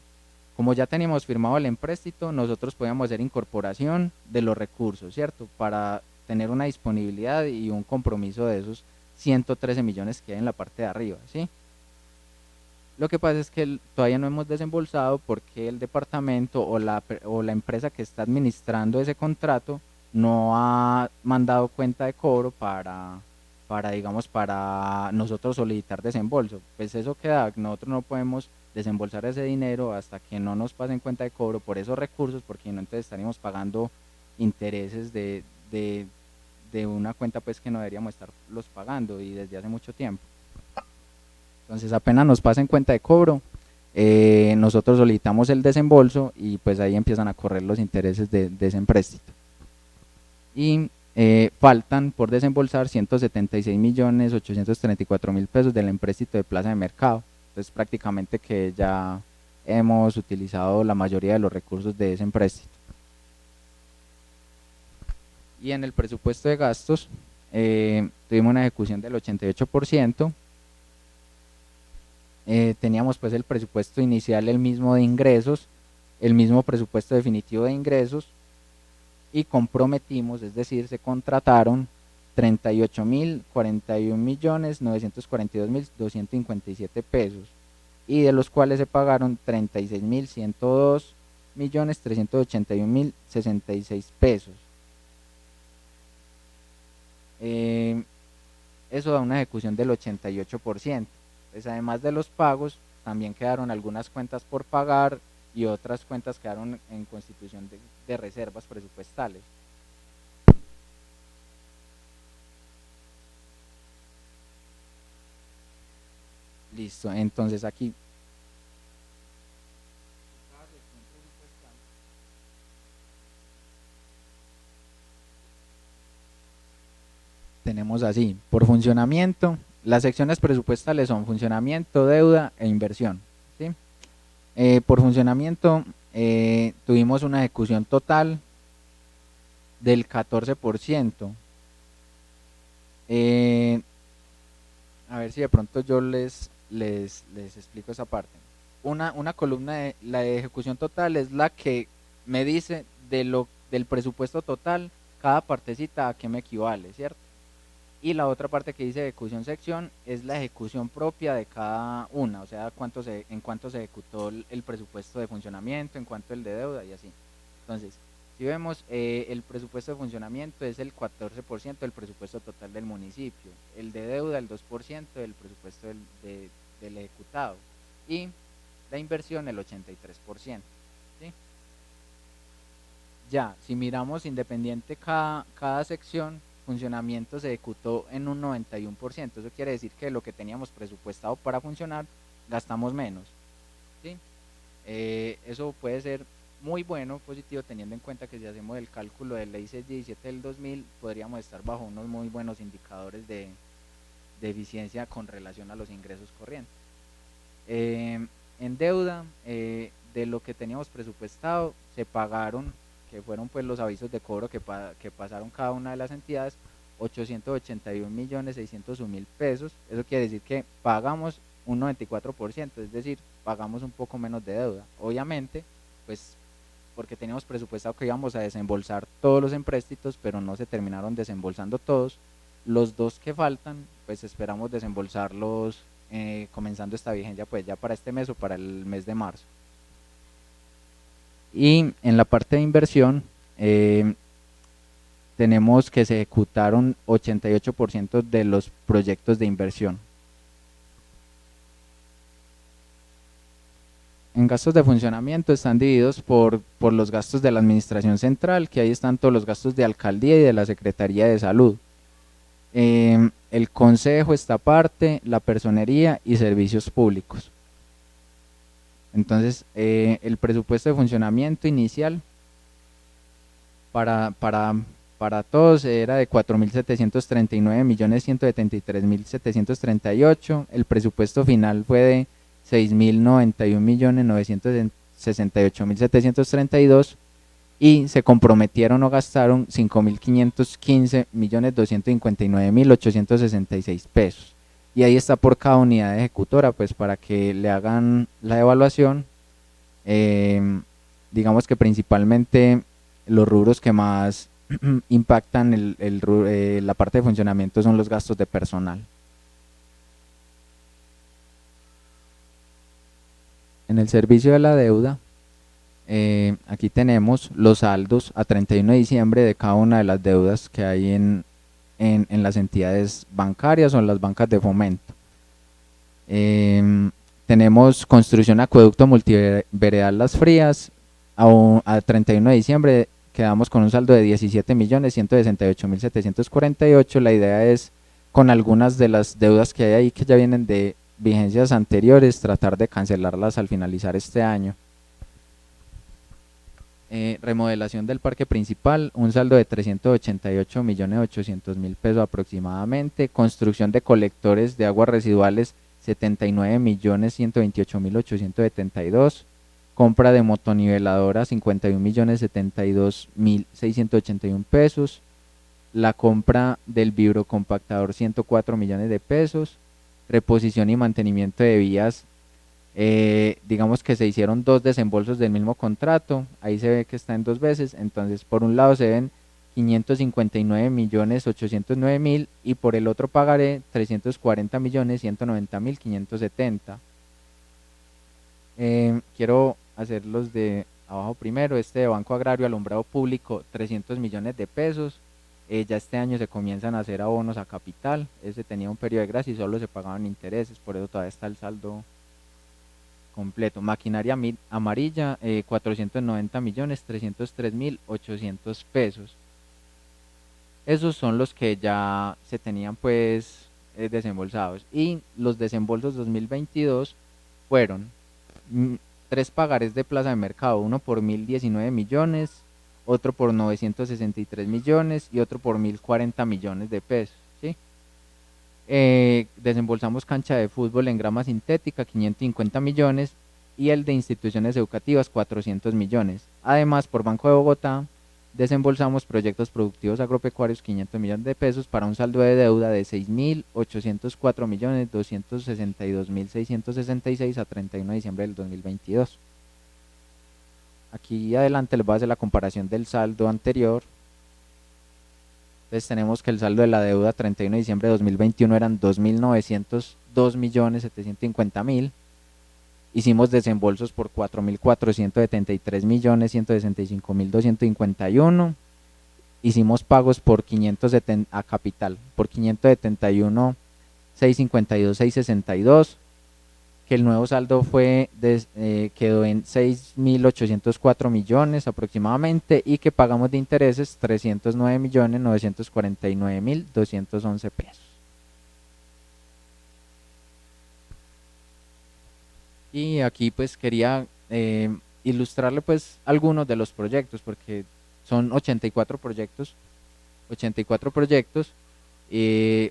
Como ya teníamos firmado el empréstito, nosotros podíamos hacer incorporación de los recursos, ¿cierto? Para tener una disponibilidad y un compromiso de esos 113 millones que hay en la parte de arriba, ¿sí? Lo que pasa es que todavía no hemos desembolsado porque el departamento o la empresa que está administrando ese contrato no ha mandado cuenta de cobro para nosotros solicitar desembolso. Pues eso queda, nosotros no podemos desembolsar ese dinero hasta que no nos pasen cuenta de cobro por esos recursos, porque no, entonces estaríamos pagando intereses de una cuenta pues que no deberíamos estarlos pagando y desde hace mucho tiempo. Entonces apenas nos pasen cuenta de cobro, nosotros solicitamos el desembolso y pues ahí empiezan a correr los intereses de ese empréstito. Y faltan por desembolsar 176.834.000 pesos del empréstito de plaza de mercado. Entonces prácticamente que ya hemos utilizado la mayoría de los recursos de ese empréstito. Y en el presupuesto de gastos tuvimos una ejecución del 88%. Teníamos pues el presupuesto inicial el mismo de ingresos, el mismo presupuesto definitivo de ingresos y comprometimos, es decir, se contrataron 38.041.942.257 pesos y de los cuales se pagaron 36.102.381.066 pesos. Eso da una ejecución del 88%. Pues además de los pagos, también quedaron algunas cuentas por pagar y otras cuentas quedaron en constitución de reservas presupuestales. Listo, entonces aquí tenemos así, por funcionamiento, las secciones presupuestales son funcionamiento, deuda e inversión, ¿sí? Por funcionamiento tuvimos una ejecución total del 14%. A ver si de pronto yo les explico esa parte. Una columna de la ejecución total es la que me dice del presupuesto total, cada partecita a qué me equivale, ¿cierto? Y la otra parte que dice ejecución sección es la ejecución propia de cada una, o sea, en cuánto se ejecutó el presupuesto de funcionamiento, en cuánto el de deuda y así. Entonces, si vemos, el presupuesto de funcionamiento es el 14% del presupuesto total del municipio, el de deuda el 2% del presupuesto del ejecutado y la inversión el 83%. ¿Sí? Ya, si miramos independiente cada sección, funcionamiento se ejecutó en un 91%, eso quiere decir que lo que teníamos presupuestado para funcionar, gastamos menos, ¿sí? Eso puede ser muy bueno, positivo, teniendo en cuenta que si hacemos el cálculo de ley 617 del 2000, podríamos estar bajo unos muy buenos indicadores de eficiencia con relación a los ingresos corrientes. En deuda, de lo que teníamos presupuestado, se pagaron, que fueron pues los avisos de cobro que pasaron cada una de las entidades, 881.601.000 pesos. Eso quiere decir que pagamos un 94%, es decir, pagamos un poco menos de deuda. Obviamente, pues porque teníamos presupuestado que íbamos a desembolsar todos los empréstitos, pero no se terminaron desembolsando todos. Los dos que faltan, pues esperamos desembolsarlos comenzando esta vigencia pues ya para este mes o para el mes de marzo. Y en la parte de inversión, tenemos que se ejecutaron 88% de los proyectos de inversión. En gastos de funcionamiento están divididos por los gastos de la administración central, que ahí están todos los gastos de alcaldía y de la Secretaría de Salud. El consejo está aparte, la personería y servicios públicos. Entonces, el presupuesto de funcionamiento inicial para todos era de 4.739.173.738. El presupuesto final fue de 6.091.968.732 y se comprometieron o gastaron 5.515.259.866 pesos. Y ahí está por cada unidad ejecutora, pues para que le hagan la evaluación. Digamos que principalmente los rubros que más impactan la parte de funcionamiento son los gastos de personal. En el servicio de la deuda, aquí tenemos los saldos a 31 de diciembre de cada una de las deudas que hay en las entidades bancarias o en las bancas de fomento. Tenemos construcción acueducto multiveredal Las Frías, a 31 de diciembre quedamos con un saldo de 17.168.748. La idea es, con algunas de las deudas que hay ahí que ya vienen de vigencias anteriores, tratar de cancelarlas al finalizar este año. Remodelación del parque principal, un saldo de 388.800.000 pesos aproximadamente. Construcción de colectores de aguas residuales, 79.128.872. Compra de motoniveladoras, 51.072.681 pesos. La compra del vibrocompactador, 104 millones de pesos. Reposición y mantenimiento de vías, digamos que se hicieron dos desembolsos del mismo contrato, ahí se ve que está en dos veces. Entonces por un lado se ven 559.809.000 y por el otro pagaré 340.190.570. Quiero hacer los de abajo primero. Este de Banco Agrario Alumbrado Público, 300 millones de pesos. Ya este año se comienzan a hacer abonos a capital. Ese tenía un periodo de gracia y solo se pagaban intereses, por eso todavía está el saldo completo. Maquinaria amarilla, 490.303.800 pesos. Esos son los que ya se tenían pues desembolsados. Y los desembolsos 2022 fueron 3 pagarés de plaza de mercado, uno por 1.019 millones, otro por 963 millones y otro por 1.040 millones de pesos, ¿sí? Desembolsamos cancha de fútbol en grama sintética, 550 millones, y el de instituciones educativas, 400 millones. Además, por Banco de Bogotá, desembolsamos proyectos productivos agropecuarios, 500 millones de pesos, para un saldo de deuda de 6.804.262.666 a 31 de diciembre del 2022. Aquí adelante les voy a hacer la comparación del saldo anterior. Entonces tenemos que el saldo de la deuda 31 de diciembre de 2021 eran 2.902.750.000. Hicimos desembolsos por 4.473.165.251. Hicimos pagos por 570 a capital, por 571.652.662. Que el nuevo saldo quedó en 6.804 millones aproximadamente, y que pagamos de intereses 309.949.211 pesos. Y aquí pues quería ilustrarle pues algunos de los proyectos, porque son 84 proyectos,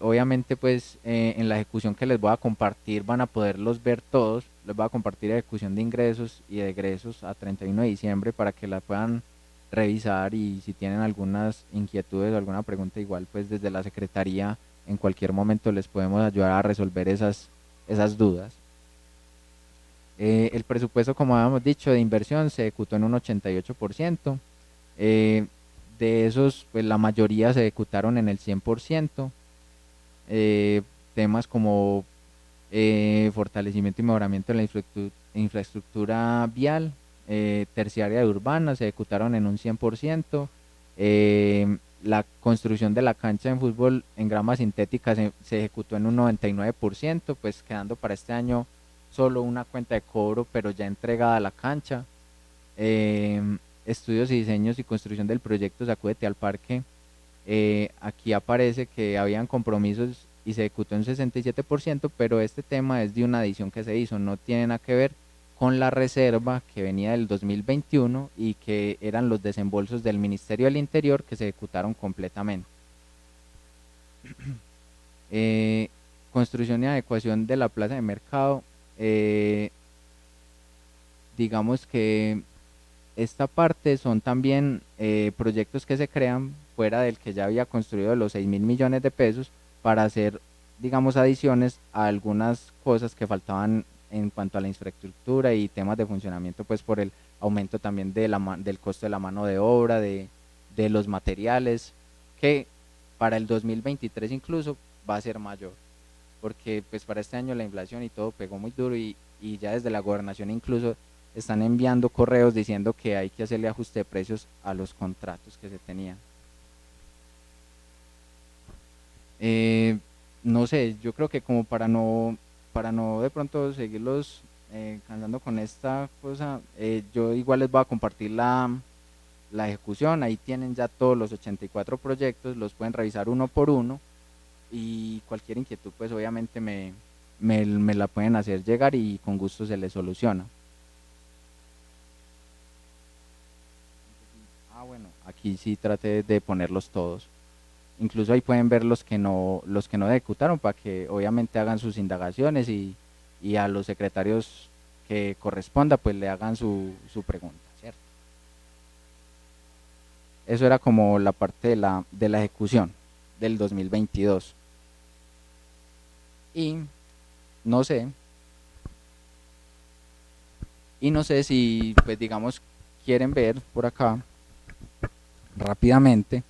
obviamente pues en la ejecución que les voy a compartir van a poderlos ver todos. Les voy a compartir ejecución de ingresos y de egresos a 31 de diciembre para que la puedan revisar, y si tienen algunas inquietudes o alguna pregunta, igual pues desde la secretaría en cualquier momento les podemos ayudar a resolver esas dudas. El presupuesto, como habíamos dicho, de inversión se ejecutó en un 88%. De esos, pues la mayoría se ejecutaron en el 100%. Temas como fortalecimiento y mejoramiento de la infraestructura vial, terciaria y urbana, se ejecutaron en un 100%. La construcción de la cancha de fútbol en grama sintética se ejecutó en un 99%, pues quedando para este año solo una cuenta de cobro, pero ya entregada a la cancha. Estudios y diseños y construcción del proyecto Sacúdete al Parque. Aquí aparece que habían compromisos y se ejecutó en 67%, pero este tema es de una adición que se hizo, no tiene nada que ver con la reserva que venía del 2021 y que eran los desembolsos del Ministerio del Interior que se ejecutaron completamente. Construcción y adecuación de la plaza de mercado. Digamos que esta parte son también proyectos que se crean fuera del que ya había construido de los 6.000 millones de pesos, para hacer, digamos, adiciones a algunas cosas que faltaban en cuanto a la infraestructura y temas de funcionamiento, pues por el aumento también de del costo de la mano de obra, de los materiales, que para el 2023 incluso va a ser mayor, porque pues para este año la inflación y todo pegó muy duro, y ya desde la gobernación incluso están enviando correos diciendo que hay que hacerle ajuste de precios a los contratos que se tenían. No sé, yo creo que como para no de pronto seguirlos cansando con esta cosa, yo igual les voy a compartir la ejecución. Ahí tienen ya todos los 84 proyectos, los pueden revisar uno por uno, y cualquier inquietud pues obviamente me la pueden hacer llegar y con gusto se les soluciona. Bueno, aquí sí traté de ponerlos todos. Incluso ahí pueden ver los que no ejecutaron, para que obviamente hagan sus indagaciones y a los secretarios que corresponda pues le hagan su pregunta, ¿cierto? Eso era como la parte de la ejecución del 2022. Y no sé si pues digamos quieren ver por acá rápidamente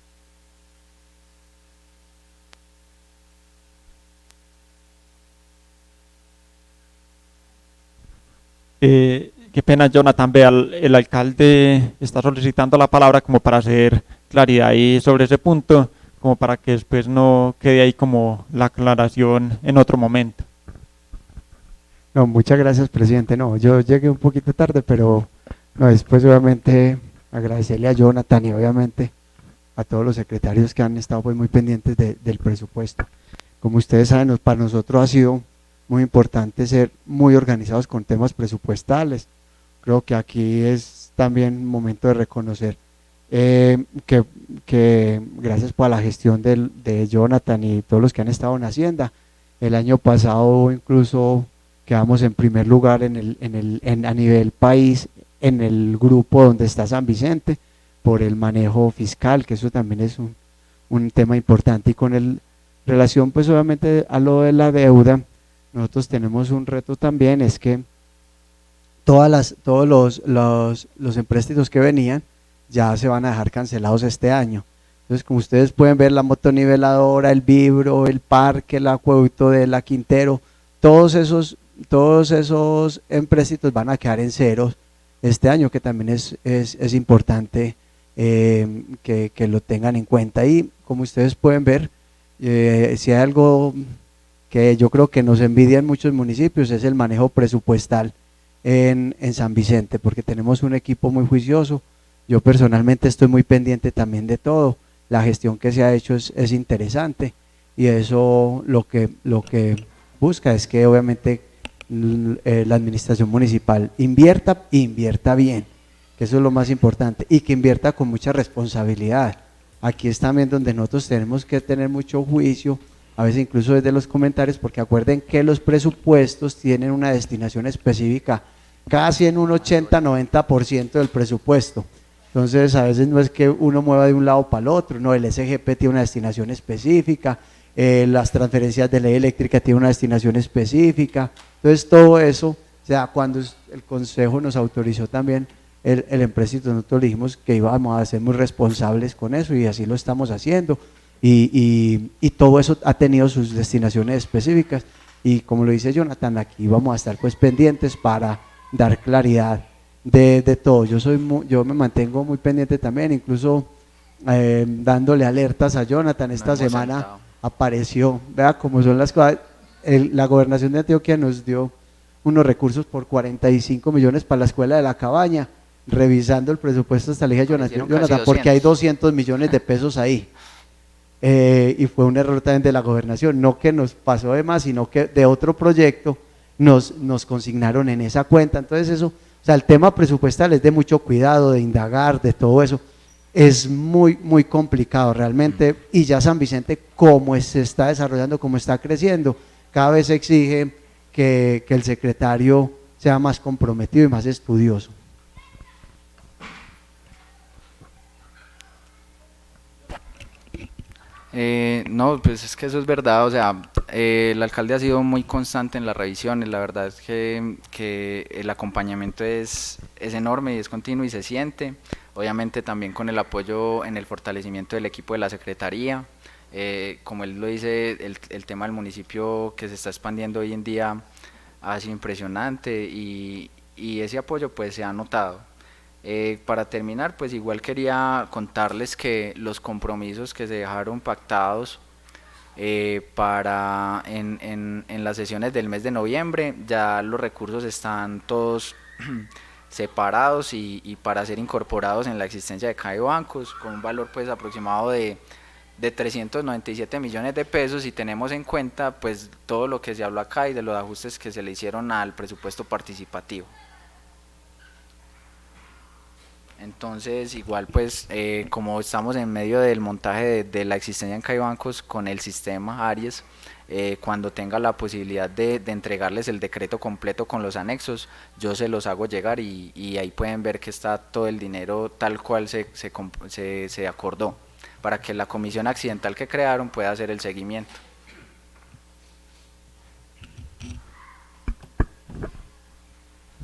qué pena, Jonathan, vea, el alcalde está solicitando la palabra como para hacer claridad ahí sobre ese punto, como para que después no quede ahí como la aclaración en otro momento. No, muchas gracias, presidente. No, yo llegué un poquito tarde, pero no, después obviamente agradecerle a Jonathan y obviamente a todos los secretarios que han estado pues muy pendientes del presupuesto. Como ustedes saben, para nosotros ha sido muy importante ser muy organizados con temas presupuestales. Creo que aquí es también momento de reconocer que gracias por la gestión de Jonathan y todos los que han estado en Hacienda, el año pasado incluso quedamos en primer lugar a nivel país en el grupo donde está San Vicente por el manejo fiscal, que eso también es un tema importante. Y con relación pues obviamente a lo de la deuda, nosotros tenemos un reto también, es que todos los empréstitos que venían ya se van a dejar cancelados este año. Entonces, como ustedes pueden ver, la motoniveladora, el Vibro, el parque, el acueducto de la Quintero, todos esos empréstitos van a quedar en ceros este año, que también es importante que lo tengan en cuenta. Y como ustedes pueden ver, si hay algo que yo creo que nos envidian muchos municipios, es el manejo presupuestal en San Vicente, porque tenemos un equipo muy juicioso. Yo personalmente estoy muy pendiente también de todo. La gestión que se ha hecho es interesante, y eso lo que busca es que obviamente la administración municipal invierta, invierta bien, que eso es lo más importante, y que invierta con mucha responsabilidad. Aquí es también donde nosotros tenemos que tener mucho juicio, a veces incluso desde los comentarios, porque acuerden que los presupuestos tienen una destinación específica, casi en un 80-90% del presupuesto. Entonces a veces no es que uno mueva de un lado para el otro, no, el SGP tiene una destinación específica, las transferencias de ley eléctrica tienen una destinación específica. Entonces todo eso, o sea, cuando el Consejo nos autorizó también el empréstito, nosotros dijimos que íbamos a ser muy responsables con eso y así lo estamos haciendo, y todo eso ha tenido sus destinaciones específicas, y como lo dice Jonathan, aquí vamos a estar pues pendientes para dar claridad de todo. Yo me mantengo muy pendiente también, incluso dándole alertas a Jonathan. Esta semana apareció, vea cómo son las cosas. La gobernación de Antioquia nos dio unos recursos por 45 millones para la escuela de la Cabaña. Revisando el presupuesto, hasta le dije a Jonathan, porque hay 200 millones de pesos ahí. Y fue un error también de la gobernación, no que nos pasó de más, sino que de otro proyecto nos consignaron en esa cuenta. Entonces eso, o sea, el tema presupuestal es de mucho cuidado, de indagar, de todo eso. Es muy, muy complicado realmente, y ya San Vicente, como se está desarrollando, como está creciendo, cada vez exige que el secretario sea más comprometido y más estudioso. No, pues es que eso es verdad, o sea, el alcalde ha sido muy constante en las revisiones, la verdad es que el acompañamiento es enorme y es continuo y se siente, obviamente también con el apoyo en el fortalecimiento del equipo de la Secretaría, como él lo dice, el tema del municipio que se está expandiendo hoy en día ha sido impresionante, y ese apoyo pues se ha notado. Para terminar, pues igual quería contarles que los compromisos que se dejaron pactados en las sesiones del mes de noviembre, ya los recursos están todos separados y para ser incorporados en la existencia de CAE Bancos, con un valor pues aproximado de 397 millones de pesos, y tenemos en cuenta pues todo lo que se habló acá y de los ajustes que se le hicieron al presupuesto participativo. Entonces igual pues como estamos en medio del montaje de la existencia en CAE Bancos con el sistema Aries, cuando tenga la posibilidad de entregarles el decreto completo con los anexos, yo se los hago llegar, y ahí pueden ver que está todo el dinero tal cual se acordó, para que la comisión accidental que crearon pueda hacer el seguimiento.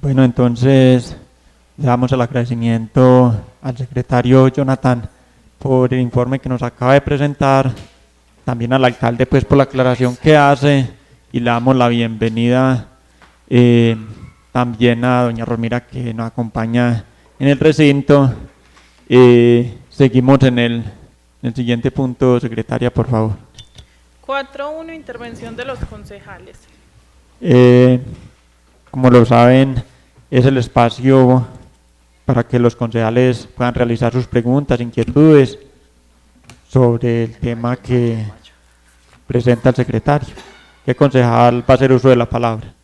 Bueno, entonces le damos el agradecimiento al secretario Jonathan por el informe que nos acaba de presentar, también al alcalde pues por la aclaración que hace, y le damos la bienvenida también a doña Romira, que nos acompaña en el recinto. Seguimos en el siguiente punto, secretaria, por favor. 4.1, intervención de los concejales. Como lo saben, es el espacio para que los concejales puedan realizar sus preguntas, inquietudes sobre el tema que presenta el secretario. ¿Qué concejal va a hacer uso de la palabra?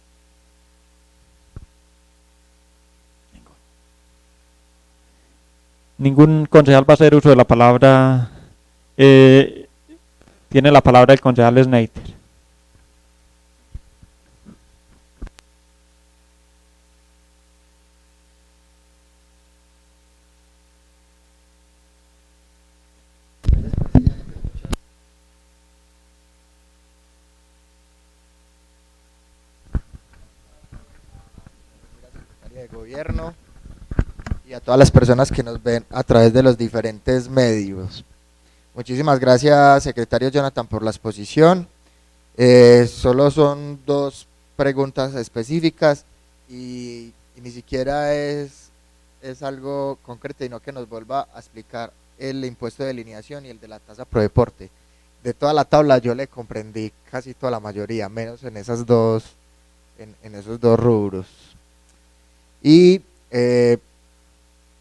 Ningún concejal va a hacer uso de la palabra. Tiene la palabra el concejal Sneiter. De Gobierno y a todas las personas que nos ven a través de los diferentes medios. Muchísimas gracias, secretario Jonathan, por la exposición. Solo son 2 preguntas específicas y ni siquiera es algo concreto, sino que nos vuelva a explicar el impuesto de alineación y el de la tasa pro deporte. De toda la tabla yo le comprendí casi toda la mayoría, menos en esas en esos dos rubros. Y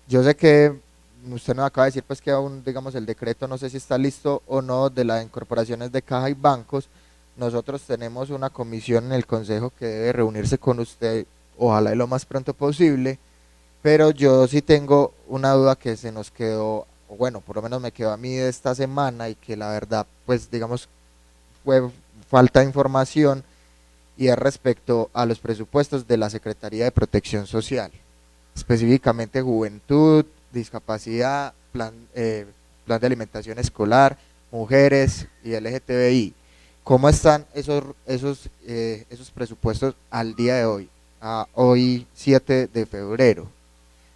yo sé que usted nos acaba de decir pues que aún, digamos, el decreto no sé si está listo o no de las incorporaciones de caja y bancos. nosotros tenemos una comisión en el Consejo que debe reunirse con usted, ojalá lo más pronto posible, pero yo sí tengo una duda que se nos quedó, o bueno, por lo menos me quedó a mí de esta semana y que la verdad, pues digamos, fue falta de información, y es respecto a los presupuestos de la Secretaría de Protección Social, específicamente Juventud, Discapacidad, plan de alimentación escolar, mujeres y LGTBI. ¿Cómo están esos presupuestos al día de hoy, a hoy 7 de febrero?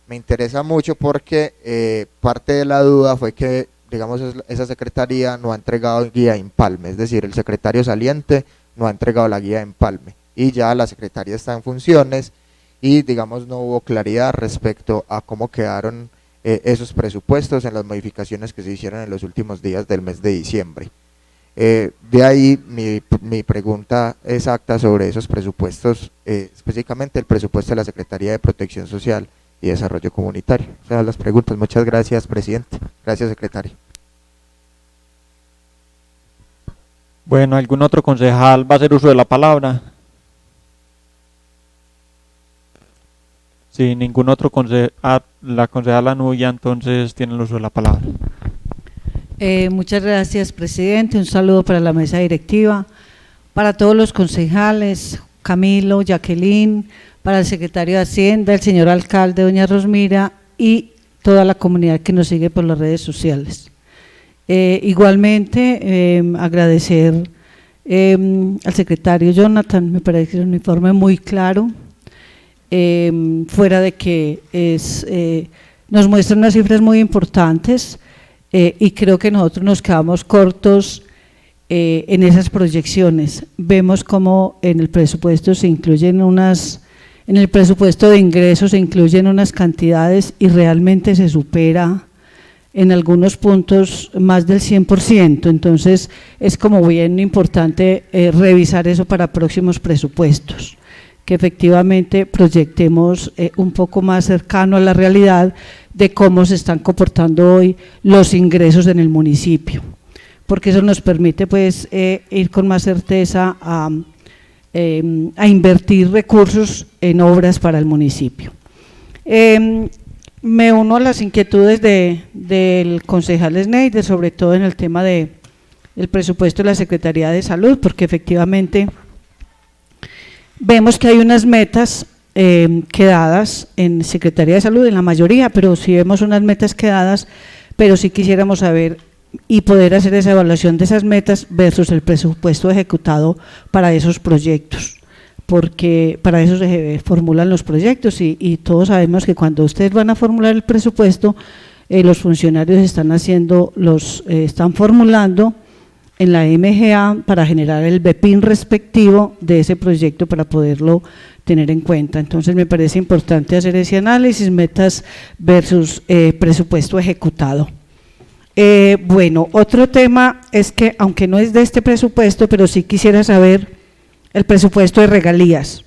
Me interesa mucho porque parte de la duda fue que, digamos, esa secretaría no ha entregado guía de empalme, es decir, el secretario saliente no ha entregado la guía de empalme y ya la secretaría está en funciones y, digamos, no hubo claridad respecto a cómo quedaron esos presupuestos en las modificaciones que se hicieron en los últimos días del mes de diciembre. De ahí mi pregunta exacta sobre esos presupuestos, específicamente el presupuesto de la Secretaría de Protección Social y Desarrollo Comunitario. O sea, las preguntas. Muchas gracias, presidente. Gracias, secretario. Bueno, ¿algún otro concejal va a hacer uso de la palabra? Si ningún otro concejal, la concejala Nubia entonces tiene el uso de la palabra. Muchas gracias, presidente. Un saludo para la mesa directiva, para todos los concejales, Camilo, Jacqueline, para el secretario de Hacienda, el señor alcalde, doña Rosmira, y toda la comunidad que nos sigue por las redes sociales. Igualmente, agradecer al secretario Jonathan, me parece un informe muy claro, fuera de que nos muestra unas cifras muy importantes, y creo que nosotros nos quedamos cortos en esas proyecciones. Vemos cómo en el presupuesto se incluyen en el presupuesto de ingresos se incluyen unas cantidades y realmente se supera en algunos puntos más del 100%, entonces es como bien importante revisar eso para próximos presupuestos, que efectivamente proyectemos un poco más cercano a la realidad de cómo se están comportando hoy los ingresos en el municipio, porque eso nos permite pues ir con más certeza a invertir recursos en obras para el municipio. Me uno a las inquietudes del concejal Schneider, sobre todo en el tema del presupuesto de la Secretaría de Salud, porque efectivamente vemos que hay unas metas quedadas en Secretaría de Salud, en la mayoría, pero sí vemos unas metas quedadas, pero sí quisiéramos saber y poder hacer esa evaluación de esas metas versus el presupuesto ejecutado para esos proyectos, porque para eso se formulan los proyectos y todos sabemos que cuando ustedes van a formular el presupuesto, los funcionarios están formulando en la MGA para generar el BEPIN respectivo de ese proyecto para poderlo tener en cuenta. Entonces me parece importante hacer ese análisis, metas versus presupuesto ejecutado. Bueno, otro tema es que, aunque no es de este presupuesto, pero sí quisiera saber el presupuesto de regalías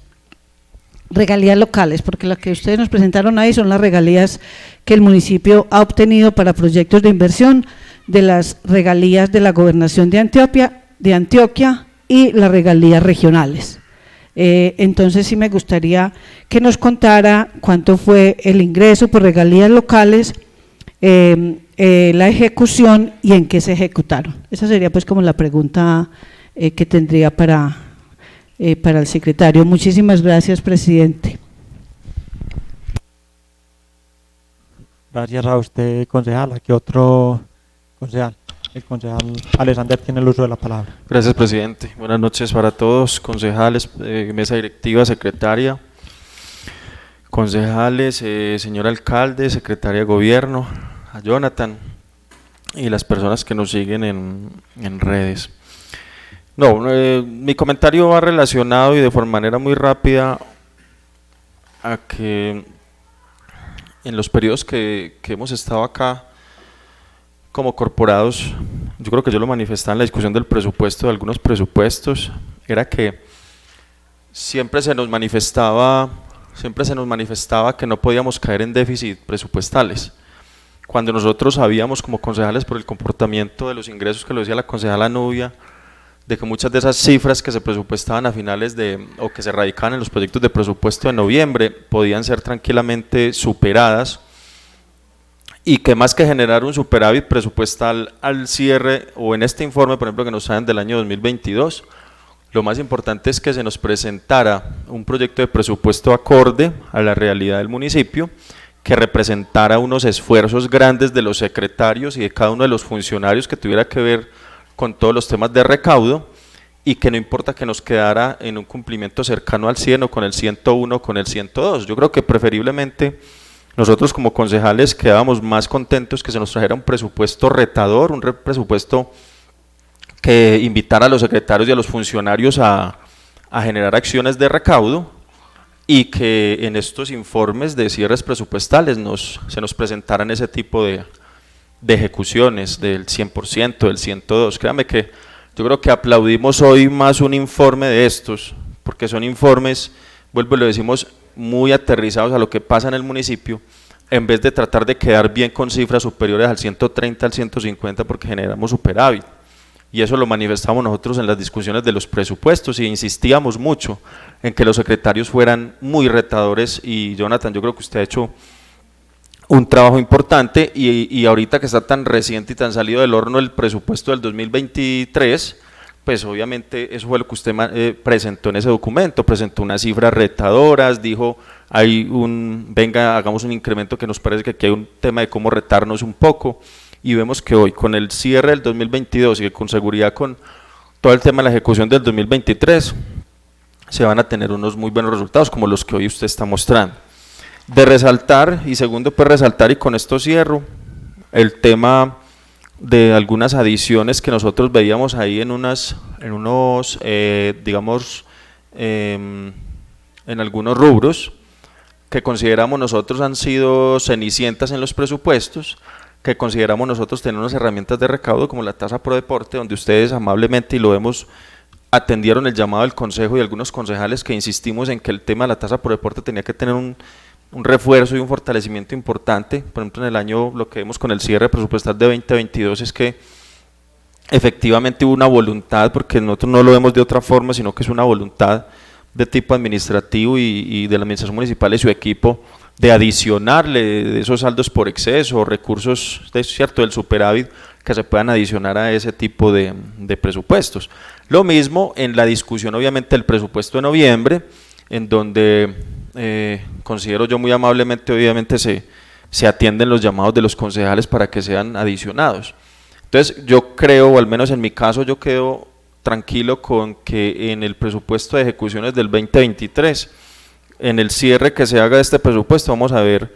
locales, porque las que ustedes nos presentaron ahí son las regalías que el municipio ha obtenido para proyectos de inversión, de las regalías de la gobernación de Antioquia y las regalías regionales. Entonces sí me gustaría que nos contara cuánto fue el ingreso por regalías locales, la ejecución y en qué se ejecutaron. Esa sería pues como la pregunta que tendría para el secretario. Muchísimas gracias, presidente. Gracias a usted, concejala. ¿Qué otro concejal? El concejal Alexander tiene el uso de la palabra. Gracias, presidente. Buenas noches para todos, concejales, mesa directiva, secretaria, concejales, señor alcalde, secretaria de gobierno, a Jonathan y las personas que nos siguen en redes. No, mi comentario va relacionado y de manera muy rápida a que en los periodos que hemos estado acá como corporados, yo creo que yo lo manifestaba en la discusión del presupuesto, de algunos presupuestos, era que siempre se nos manifestaba que no podíamos caer en déficit presupuestales, cuando nosotros sabíamos como concejales por el comportamiento de los ingresos que lo decía la concejala Nubia, de que muchas de esas cifras que se presupuestaban a finales o que se radicaban en los proyectos de presupuesto de noviembre podían ser tranquilamente superadas, y que más que generar un superávit presupuestal al cierre o en este informe, por ejemplo, que nos traen del año 2022, lo más importante es que se nos presentara un proyecto de presupuesto acorde a la realidad del municipio, que representara unos esfuerzos grandes de los secretarios y de cada uno de los funcionarios que tuviera que ver con todos los temas de recaudo, y que no importa que nos quedara en un cumplimiento cercano al 100 o con el 101 o con el 102. Yo creo que preferiblemente nosotros como concejales quedábamos más contentos que se nos trajera un presupuesto retador, un presupuesto que invitara a los secretarios y a los funcionarios a generar acciones de recaudo, y que en estos informes de cierres presupuestales se nos presentaran ese tipo de ejecuciones del 100%, del 102%. Créame que yo creo que aplaudimos hoy más un informe de estos, porque son informes, vuelvo y lo decimos, muy aterrizados a lo que pasa en el municipio, en vez de tratar de quedar bien con cifras superiores al 130, al 150, porque generamos superávit. Y eso lo manifestamos nosotros en las discusiones de los presupuestos, y insistíamos mucho en que los secretarios fueran muy retadores. Y Jonathan, yo creo que usted ha hecho un trabajo importante, y ahorita que está tan reciente y tan salido del horno el presupuesto del 2023, pues obviamente eso fue lo que usted presentó en ese documento, presentó unas cifras retadoras, dijo, venga, hagamos un incremento, que nos parece que aquí hay un tema de cómo retarnos un poco, y vemos que hoy con el cierre del 2022 y que con seguridad con todo el tema de la ejecución del 2023, se van a tener unos muy buenos resultados como los que hoy usted está mostrando. De resaltar, y segundo, pues resaltar, y con esto cierro, el tema de algunas adiciones que nosotros veíamos ahí en algunos rubros que consideramos nosotros han sido cenicientas en los presupuestos, que consideramos nosotros tener unas herramientas de recaudo como la tasa pro deporte, donde ustedes amablemente, y lo vemos, atendieron el llamado del consejo y algunos concejales que insistimos en que el tema de la tasa pro deporte tenía que tener un refuerzo y un fortalecimiento importante. Por ejemplo, en el año, lo que vemos con el cierre presupuestal de 2022 es que efectivamente hubo una voluntad, porque nosotros no lo vemos de otra forma, sino que es una voluntad de tipo administrativo y de la administración municipal y su equipo, de adicionarle de esos saldos por exceso, recursos del superávit, que se puedan adicionar a ese tipo de presupuestos. Lo mismo en la discusión, obviamente, del presupuesto de noviembre, en donde considero yo muy amablemente, obviamente, se atienden los llamados de los concejales para que sean adicionados. Entonces yo creo, o al menos en mi caso, yo quedo tranquilo con que en el presupuesto de ejecuciones del 2023, en el cierre que se haga de este presupuesto, vamos a ver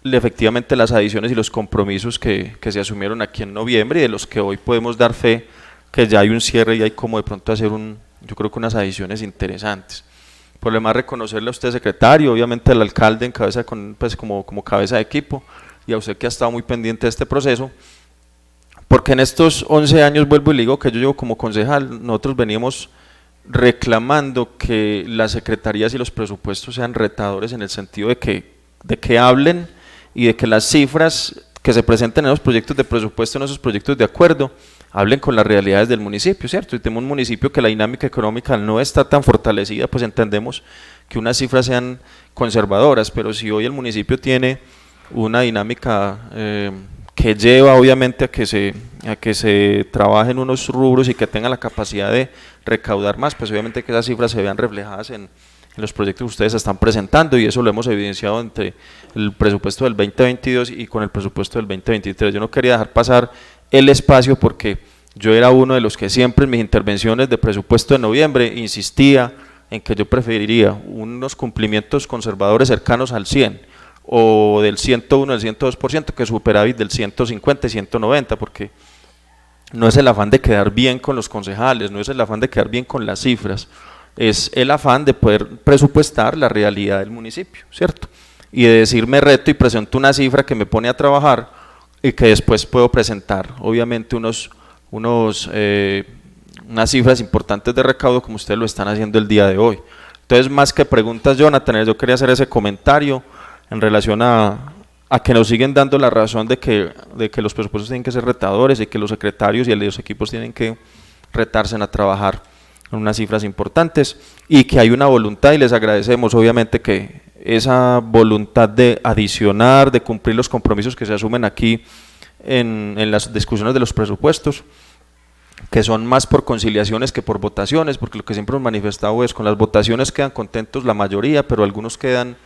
efectivamente las adiciones y los compromisos que se asumieron aquí en noviembre, y de los que hoy podemos dar fe que ya hay un cierre y hay como de pronto hacer yo creo que unas adiciones interesantes. Por lo demás, reconocerle a usted, secretario, obviamente al alcalde en cabeza como cabeza de equipo, y a usted que ha estado muy pendiente de este proceso, porque en estos 11 años, vuelvo y le digo, que yo llevo como concejal, nosotros veníamos reclamando que las secretarías y los presupuestos sean retadores, en el sentido de que hablen y de que las cifras que se presenten en los proyectos de presupuesto, en esos proyectos de acuerdo, hablen con las realidades del municipio, ¿cierto? Y tenemos un municipio que la dinámica económica no está tan fortalecida, pues entendemos que unas cifras sean conservadoras, pero si hoy el municipio tiene una dinámica que lleva obviamente a que se trabaje en unos rubros y que tenga la capacidad de recaudar más, pues obviamente que esas cifras se vean reflejadas en los proyectos que ustedes están presentando, y eso lo hemos evidenciado entre el presupuesto del 2022 y con el presupuesto del 2023. Yo no quería dejar pasar el espacio, porque yo era uno de los que siempre en mis intervenciones de presupuesto de noviembre insistía en que yo preferiría unos cumplimientos conservadores cercanos al 100, o del 101, del 102%, que superávit del 150 y 190, porque no es el afán de quedar bien con los concejales, no es el afán de quedar bien con las cifras, es el afán de poder presupuestar la realidad del municipio, ¿cierto? Y de decirme reto y presento una cifra que me pone a trabajar, y que después puedo presentar obviamente unas cifras importantes de recaudo, como ustedes lo están haciendo el día de hoy. Entonces, más que preguntas, Jonathan, yo quería hacer ese comentario en relación a que nos siguen dando la razón de que los presupuestos tienen que ser retadores, y que los secretarios y los equipos tienen que retarse a trabajar en unas cifras importantes y que hay una voluntad, y les agradecemos obviamente que esa voluntad de adicionar, de cumplir los compromisos que se asumen aquí en las discusiones de los presupuestos, que son más por conciliaciones que por votaciones, porque lo que siempre hemos manifestado es con las votaciones quedan contentos la mayoría, pero algunos quedan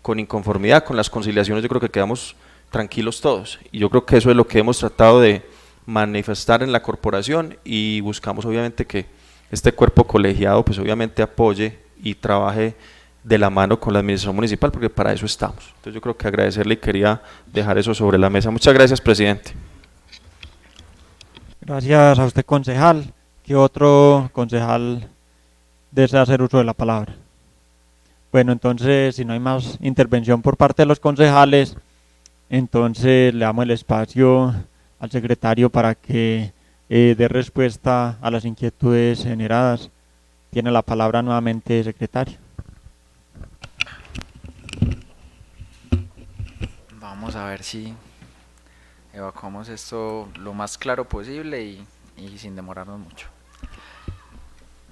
con inconformidad. Con las conciliaciones yo creo que quedamos tranquilos todos, y yo creo que eso es lo que hemos tratado de manifestar en la corporación, y buscamos obviamente que este cuerpo colegiado pues obviamente apoye y trabaje de la mano con la administración municipal, porque para eso estamos. Entonces yo creo que agradecerle y quería dejar eso sobre la mesa. Muchas gracias, presidente. Gracias a usted, concejal. ¿Qué otro concejal desea hacer uso de la palabra? Bueno, entonces, si no hay más intervención por parte de los concejales, entonces le damos el espacio al secretario para que dé respuesta a las inquietudes generadas. Tiene la palabra nuevamente, secretario. Vamos a ver si evacuamos esto lo más claro posible y sin demorarnos mucho.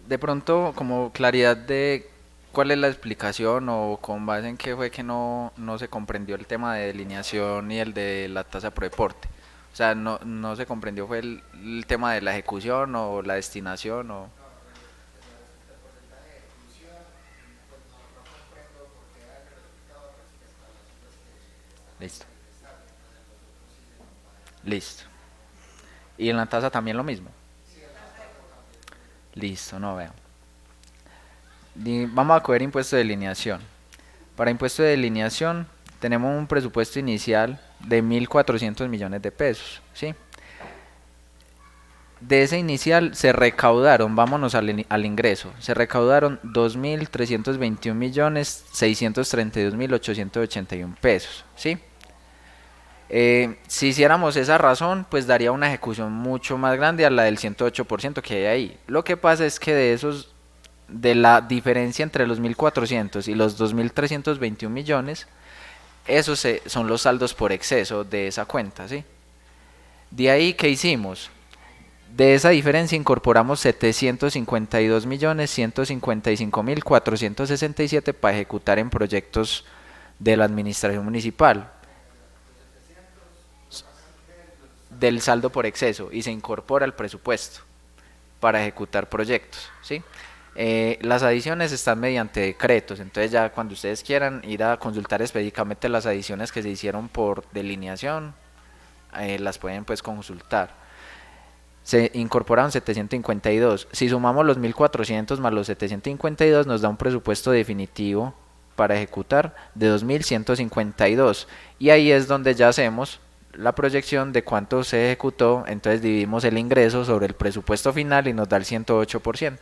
De pronto, como claridad de cuál es la explicación o con base en qué fue que no se comprendió el tema de delineación y el de la tasa pro deporte. O sea, no se comprendió fue el tema de la ejecución o la destinación o... Listo. Listo. ¿Y en la tasa también lo mismo? Listo, no veo. Vamos a coger impuesto de delineación. Para impuesto de delineación tenemos un presupuesto inicial de 1.400 millones de pesos, ¿sí? De ese inicial se recaudaron, vámonos al ingreso, se recaudaron 2.321.632.881 pesos, ¿sí? Si hiciéramos esa razón, pues daría una ejecución mucho más grande a la del 108% que hay ahí. Lo que pasa es que de la diferencia entre los 1.400 y los 2.321 millones, esos son los saldos por exceso de esa cuenta, ¿sí? De ahí, ¿qué hicimos? De esa diferencia incorporamos 752.155.467 para ejecutar en proyectos de la administración municipal. Del saldo por exceso, y se incorpora al presupuesto para ejecutar proyectos, ¿sí? Las adiciones están mediante decretos, entonces ya cuando ustedes quieran ir a consultar específicamente las adiciones que se hicieron por delineación, las pueden pues consultar. Se incorporaron 752, si sumamos los 1.400 más los 752 nos da un presupuesto definitivo para ejecutar de 2.152, y ahí es donde ya hacemos la proyección de cuánto se ejecutó. Entonces dividimos el ingreso sobre el presupuesto final y nos da el 108%,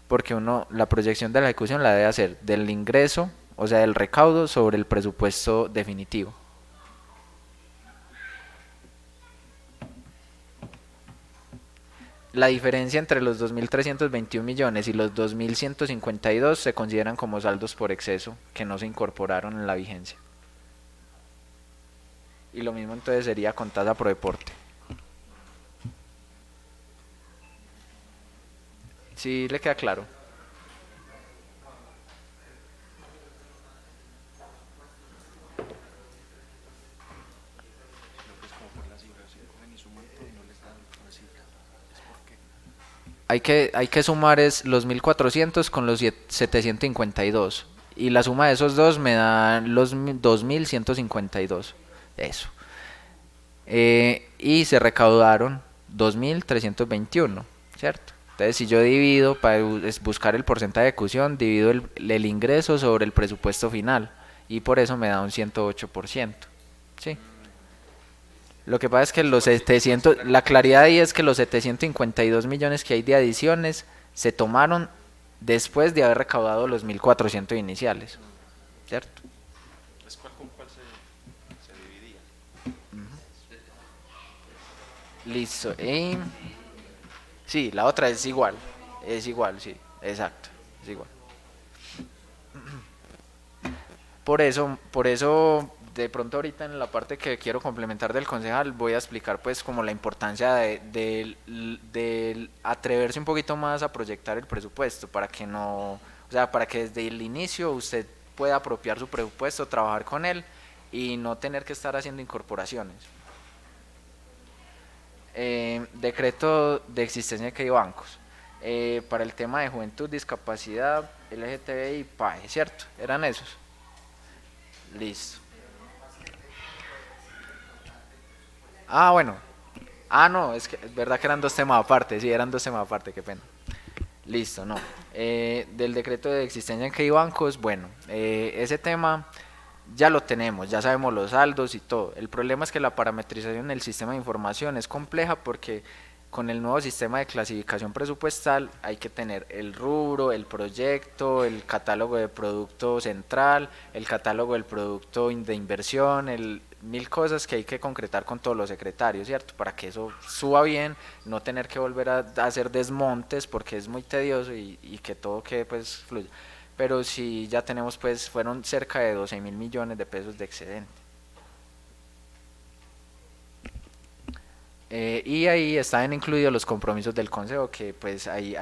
porque la proyección de la ejecución la debe hacer del ingreso, o sea del recaudo, sobre el presupuesto definitivo. La diferencia entre los 2.321 millones y los 2.152 se consideran como saldos por exceso que no se incorporaron en la vigencia. Y lo mismo entonces sería con tasa pro deporte. ¿Sí le queda claro? Hay que sumar los 1.400 con los 752, y la suma de esos dos me da los 2.152. Eso. Y se recaudaron 2.321, ¿cierto? Entonces, si yo divido, para buscar el porcentaje de ejecución, divido el ingreso sobre el presupuesto final, y por eso me da un 108%, ¿sí? Lo que pasa es que la claridad ahí es que los 752 millones que hay de adiciones se tomaron después de haber recaudado los 1.400 iniciales, ¿cierto? ¿Con cuál se dividía? Listo. Sí, la otra es igual, sí, exacto, es igual. Por eso de pronto ahorita en la parte que quiero complementar del concejal voy a explicar pues como la importancia de atreverse un poquito más a proyectar el presupuesto para que no, o sea, para que desde el inicio usted pueda apropiar su presupuesto, trabajar con él y no tener que estar haciendo incorporaciones. Decreto de existencia de que bancos. Para el tema de juventud, discapacidad, LGTBI y PAE, ¿cierto? ¿Eran esos? Listo. Ah, bueno. Ah, no, es que es verdad que eran dos temas aparte, sí, eran dos temas aparte, qué pena. Listo, no. Del decreto de existencia en que hay bancos, bueno, ese tema ya lo tenemos, ya sabemos los saldos y todo. El problema es que la parametrización del sistema de información es compleja porque con el nuevo sistema de clasificación presupuestal hay que tener el rubro, el proyecto, el catálogo de producto central, el catálogo del producto de inversión, mil cosas que hay que concretar con todos los secretarios, ¿cierto? Para que eso suba bien, no tener que volver a hacer desmontes porque es muy tedioso y que todo quede pues fluya. Pero si ya tenemos pues, fueron cerca de 12.000 millones de pesos de excedente. Y ahí están incluidos los compromisos del Consejo, que pues ahí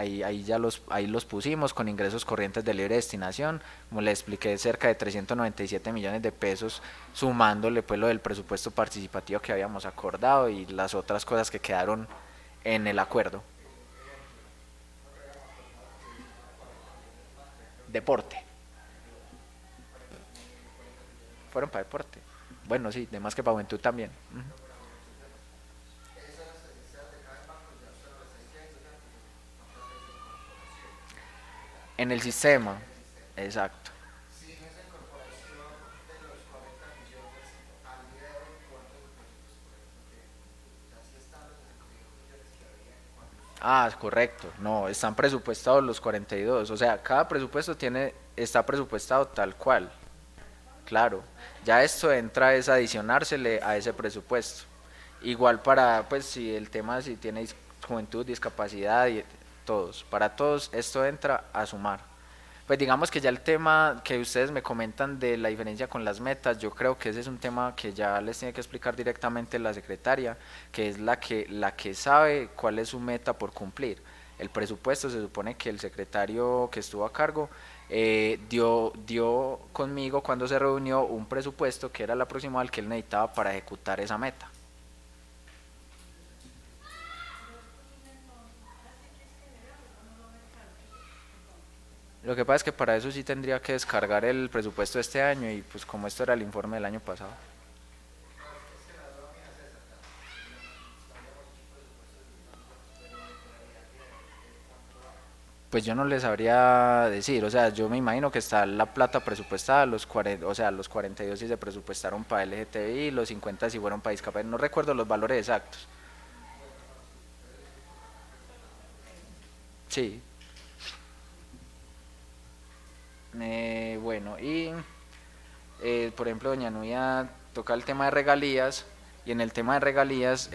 los pusimos con ingresos corrientes de libre destinación, como les expliqué, cerca de 397 millones de pesos, sumándole pues lo del presupuesto participativo que habíamos acordado y las otras cosas que quedaron en el acuerdo. Deporte. Fueron para deporte. Bueno, sí, de más que para juventud también. En el sistema, exacto. Ah, correcto. No, están presupuestados los 42. O sea, cada presupuesto está presupuestado tal cual. Claro. Ya esto entra es adicionársele a ese presupuesto. Igual para, pues, si tiene juventud, discapacidad y todos. Para todos esto entra a sumar. Pues digamos que ya el tema que ustedes me comentan de la diferencia con las metas, yo creo que ese es un tema que ya les tiene que explicar directamente la secretaria, que es la que sabe cuál es su meta por cumplir. El presupuesto se supone que el secretario que estuvo a cargo dio conmigo cuando se reunió un presupuesto que era el aproximado al que él necesitaba para ejecutar esa meta. Lo que pasa es que para eso sí tendría que descargar el presupuesto de este año y pues como esto era el informe del año pasado. Pues yo no les sabría decir, o sea, yo me imagino que está la plata presupuestada, los 42 sí se presupuestaron para LGTBI, los 50 sí fueron para discapacidad, no recuerdo los valores exactos. Sí. Bueno, y por ejemplo, doña Nubia toca el tema de regalías, y en el tema de regalías,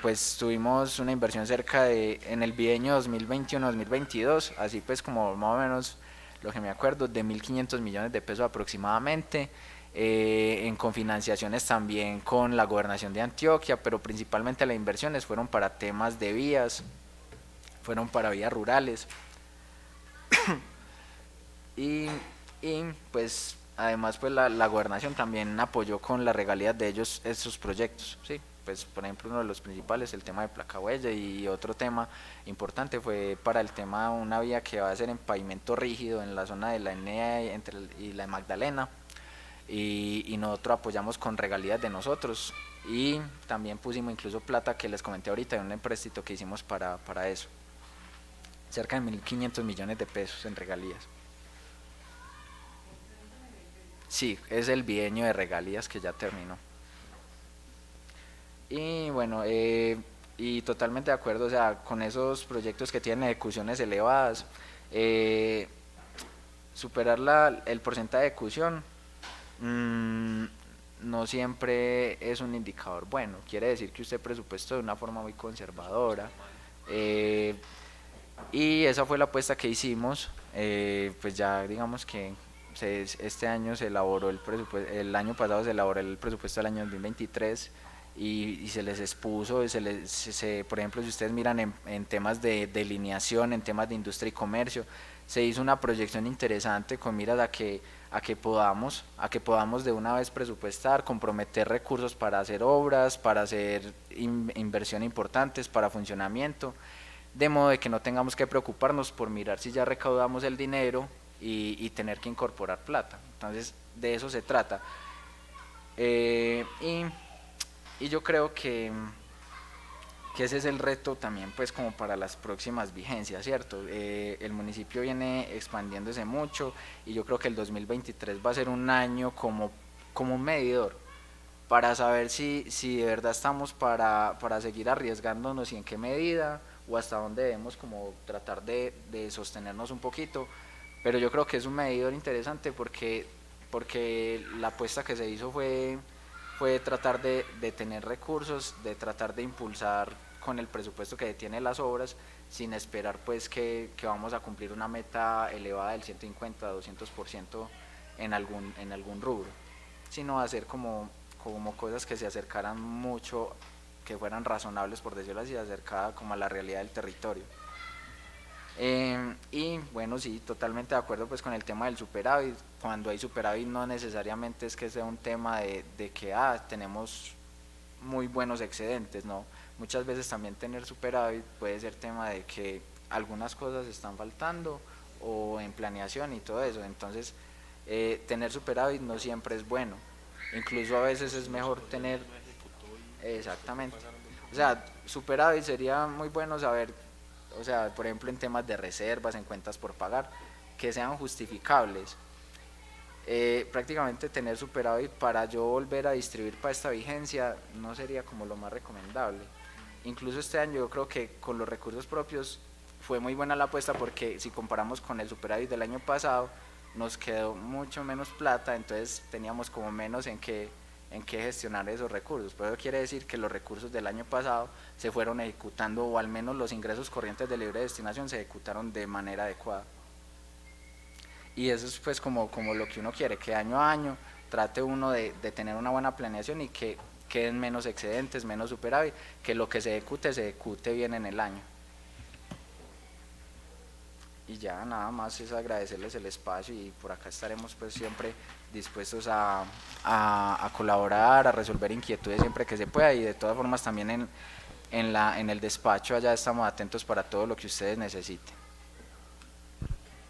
pues tuvimos una inversión en el bienio 2021-2022, así pues como más o menos lo que me acuerdo, de 1.500 millones de pesos aproximadamente, en confinanciaciones también con la gobernación de Antioquia, pero principalmente las inversiones fueron para temas de vías, fueron para vías rurales. y pues además pues la gobernación también apoyó con las regalías de ellos esos proyectos, sí, pues por ejemplo uno de los principales el tema de placa huella, y otro tema importante fue para el tema de una vía que va a ser en pavimento rígido en la zona de la Enea y la de Magdalena, y nosotros apoyamos con regalías de nosotros, y también pusimos incluso plata que les comenté ahorita de un empréstito que hicimos para eso, cerca de 1.500 millones de pesos en regalías. Sí, es el bienio de regalías que ya terminó. Y bueno, y totalmente de acuerdo, o sea, con esos proyectos que tienen ejecuciones elevadas, superar el porcentaje de ejecución no siempre es un indicador bueno, quiere decir que usted presupuestó de una forma muy conservadora, y esa fue la apuesta que hicimos, pues ya digamos que este año se elaboró el presupuesto, el año pasado se elaboró el presupuesto del año 2023 y se les expuso, por ejemplo, si ustedes miran en temas de delineación, en temas de industria y comercio, se hizo una proyección interesante con miras a que podamos de una vez presupuestar, comprometer recursos para hacer obras, para hacer inversión importantes, para funcionamiento, de modo de que no tengamos que preocuparnos por mirar si ya recaudamos el dinero y tener que incorporar plata. Entonces de eso se trata. Y yo creo que ese es el reto también pues como para las próximas vigencias, ¿cierto? El municipio viene expandiéndose mucho y yo creo que el 2023 va a ser un año como un medidor para saber si de verdad estamos para seguir arriesgándonos y en qué medida o hasta dónde debemos como tratar de sostenernos un poquito, pero yo creo que es un medidor interesante porque la apuesta que se hizo fue tratar de tener recursos, de tratar de impulsar con el presupuesto que tiene las obras, sin esperar pues que vamos a cumplir una meta elevada del 150-200% en algún rubro, sino hacer como cosas que se acercaran mucho, que fueran razonables, por decirlo así, acercadas como a la realidad del territorio. Y bueno, sí, totalmente de acuerdo pues con el tema del superávit. Cuando hay superávit no necesariamente es que sea un tema de que tenemos muy buenos excedentes, no, muchas veces también tener superávit puede ser tema de que algunas cosas están faltando o en planeación y todo eso, entonces tener superávit no siempre es bueno, incluso a veces es mejor tener, exactamente, o sea, superávit sería muy bueno saber. O sea, por ejemplo, en temas de reservas, en cuentas por pagar, que sean justificables. Prácticamente tener superávit para yo volver a distribuir para esta vigencia no sería como lo más recomendable. Incluso este año yo creo que con los recursos propios fue muy buena la apuesta porque si comparamos con el superávit del año pasado, nos quedó mucho menos plata, entonces teníamos como menos en qué gestionar esos recursos. Pero eso quiere decir que los recursos del año pasado se fueron ejecutando, o al menos los ingresos corrientes de libre destinación se ejecutaron de manera adecuada. Y eso es pues como lo que uno quiere, que año a año trate uno de tener una buena planeación y que queden menos excedentes, menos superávit, que lo que se ejecute bien en el año. Y ya nada más es agradecerles el espacio y por acá estaremos pues siempre dispuestos a colaborar, a resolver inquietudes siempre que se pueda, y de todas formas también en el despacho allá estamos atentos para todo lo que ustedes necesiten.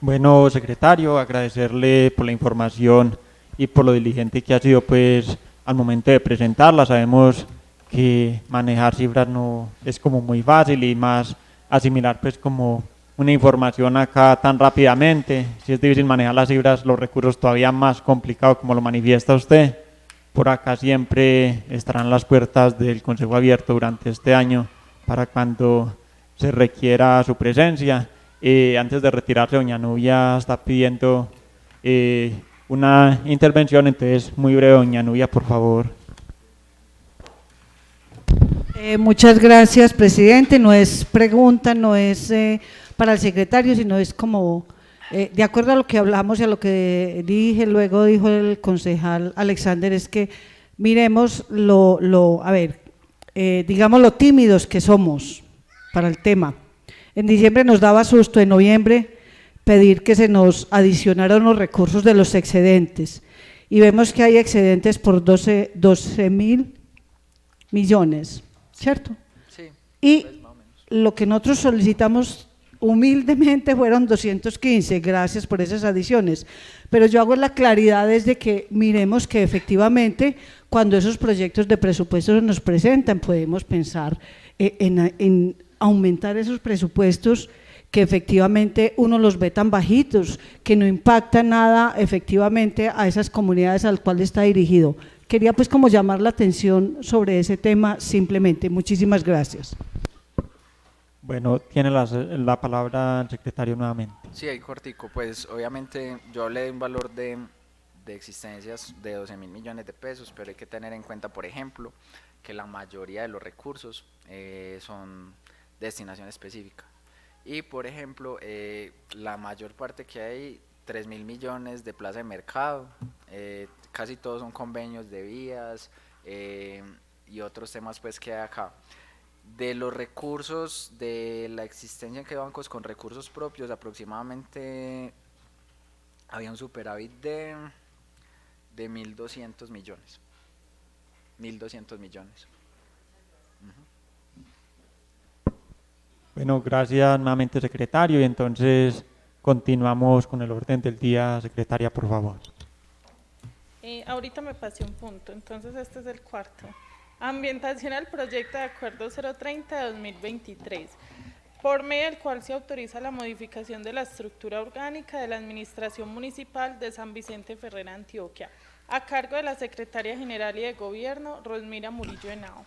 Bueno, secretario, agradecerle por la información y por lo diligente que ha sido pues al momento de presentarla. Sabemos que manejar cifras no es como muy fácil y más asimilar pues como una información acá tan rápidamente. Si es difícil manejar las cifras, los recursos todavía más complicados como lo manifiesta usted. Por acá siempre estarán las puertas del Consejo abierto durante este año para cuando se requiera su presencia. Antes de retirarse, doña Nubia está pidiendo una intervención, entonces muy breve, doña Nubia, por favor. Muchas gracias, presidente. No es pregunta, no es para el secretario, sino es como, de acuerdo a lo que hablamos y a lo que dije, luego dijo el concejal Alexander, es que miremos digamos lo tímidos que somos para el tema. En diciembre nos daba susto, en noviembre pedir que se nos adicionaran los recursos de los excedentes y vemos que hay excedentes por 12.000 millones, ¿cierto? Sí. Y lo que nosotros solicitamos humildemente fueron 215, gracias por esas adiciones, pero yo hago la claridad desde que miremos que efectivamente cuando esos proyectos de presupuesto nos presentan podemos pensar en aumentar esos presupuestos que efectivamente uno los ve tan bajitos, que no impacta nada efectivamente a esas comunidades al cual está dirigido. Quería pues como llamar la atención sobre ese tema simplemente. Muchísimas gracias. Bueno, tiene la palabra el secretario nuevamente. Sí, ahí cortico, pues obviamente yo hablé de un valor de existencias de 12.000 millones de pesos, pero hay que tener en cuenta, por ejemplo, que la mayoría de los recursos son destinación específica y por ejemplo la mayor parte que hay 3.000 millones de plaza de mercado, casi todos son convenios de vías y otros temas pues que hay acá. De los recursos, de la existencia que hay bancos con recursos propios, aproximadamente había un superávit de 1.200 millones. 1.200 millones. Bueno, gracias nuevamente, secretario. Y entonces continuamos con el orden del día. Secretaria, por favor. Ahorita me pasé un punto, entonces este es el cuarto. Ambientación al proyecto de acuerdo 030 de 2023, por medio del cual se autoriza la modificación de la estructura orgánica de la Administración Municipal de San Vicente Ferrer, Antioquia, a cargo de la Secretaria General y de Gobierno, Rosmira Murillo Henao.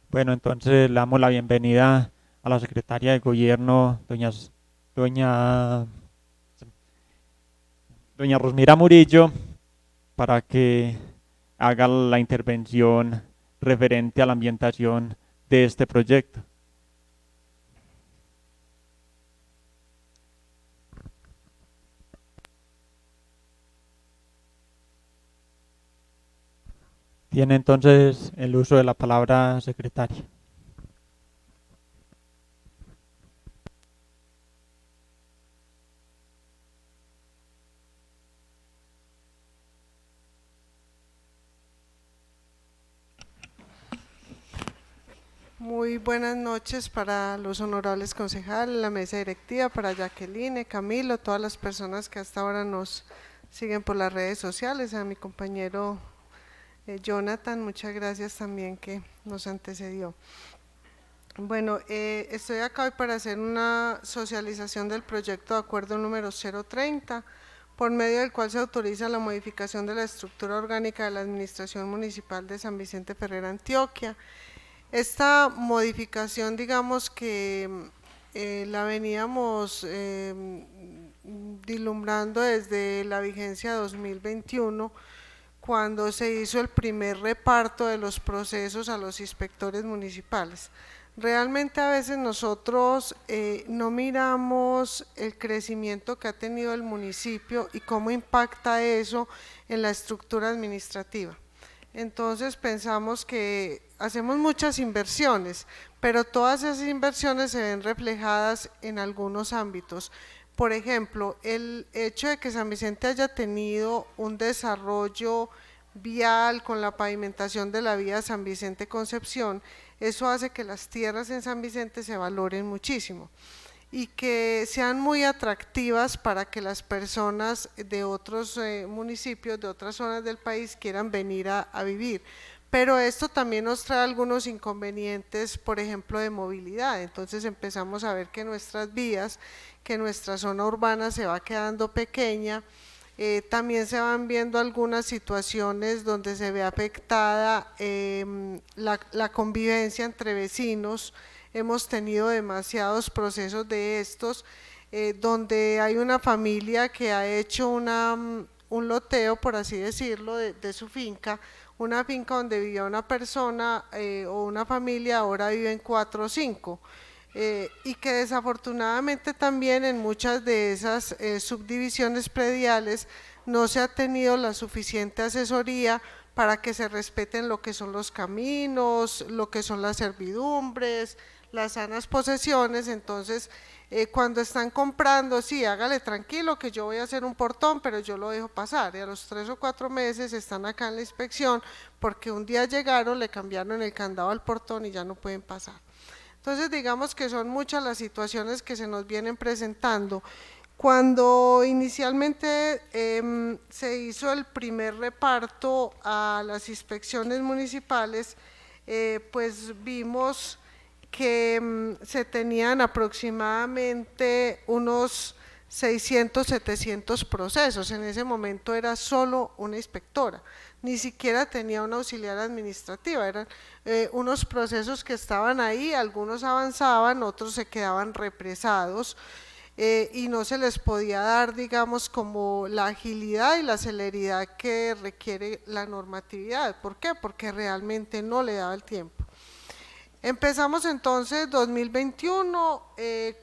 Bueno, entonces le damos la bienvenida a la Secretaria de Gobierno, doña Rosmira Murillo, para que haga la intervención referente a la ambientación de este proyecto. Tiene entonces el uso de la palabra, secretaria. Muy buenas noches para los honorables concejales, la mesa directiva, para Jacqueline, Camilo, todas las personas que hasta ahora nos siguen por las redes sociales, a mi compañero Jonathan, muchas gracias también que nos antecedió. Bueno, estoy acá hoy para hacer una socialización del proyecto de acuerdo número 030, por medio del cual se autoriza la modificación de la estructura orgánica de la Administración Municipal de San Vicente Ferrer, Antioquia. Esta modificación, digamos que la veníamos vislumbrando desde la vigencia 2021, cuando se hizo el primer reparto de los procesos a los inspectores municipales. Realmente a veces nosotros no miramos el crecimiento que ha tenido el municipio y cómo impacta eso en la estructura administrativa. Entonces pensamos que hacemos muchas inversiones, pero todas esas inversiones se ven reflejadas en algunos ámbitos. Por ejemplo, el hecho de que San Vicente haya tenido un desarrollo vial con la pavimentación de la vía San Vicente Concepción, eso hace que las tierras en San Vicente se valoren muchísimo y que sean muy atractivas para que las personas de otros municipios, de otras zonas del país quieran venir a vivir. Pero esto también nos trae algunos inconvenientes, por ejemplo, de movilidad. Entonces empezamos a ver que nuestras vías, que nuestra zona urbana se va quedando pequeña. También se van viendo algunas situaciones donde se ve afectada la convivencia entre vecinos. Hemos tenido demasiados procesos de estos, donde hay una familia que ha hecho un loteo, por así decirlo, de su finca, una finca donde vivía una persona o una familia, ahora viven 4 o 5. Y que desafortunadamente también en muchas de esas subdivisiones prediales no se ha tenido la suficiente asesoría para que se respeten lo que son los caminos, lo que son las servidumbres, las sanas posesiones. Entonces cuando están comprando, sí, hágale tranquilo que yo voy a hacer un portón, pero yo lo dejo pasar, y a los 3 o 4 meses están acá en la inspección porque un día llegaron, le cambiaron el candado al portón y ya no pueden pasar. Entonces digamos que son muchas las situaciones que se nos vienen presentando. Cuando inicialmente se hizo el primer reparto a las inspecciones municipales, pues vimos que se tenían aproximadamente unos 600, 700 procesos. En ese momento era solo una inspectora, ni siquiera tenía una auxiliar administrativa, eran unos procesos que estaban ahí, algunos avanzaban, otros se quedaban represados y no se les podía dar, digamos, como la agilidad y la celeridad que requiere la normatividad. ¿Por qué? Porque realmente no le daba el tiempo. Empezamos entonces 2021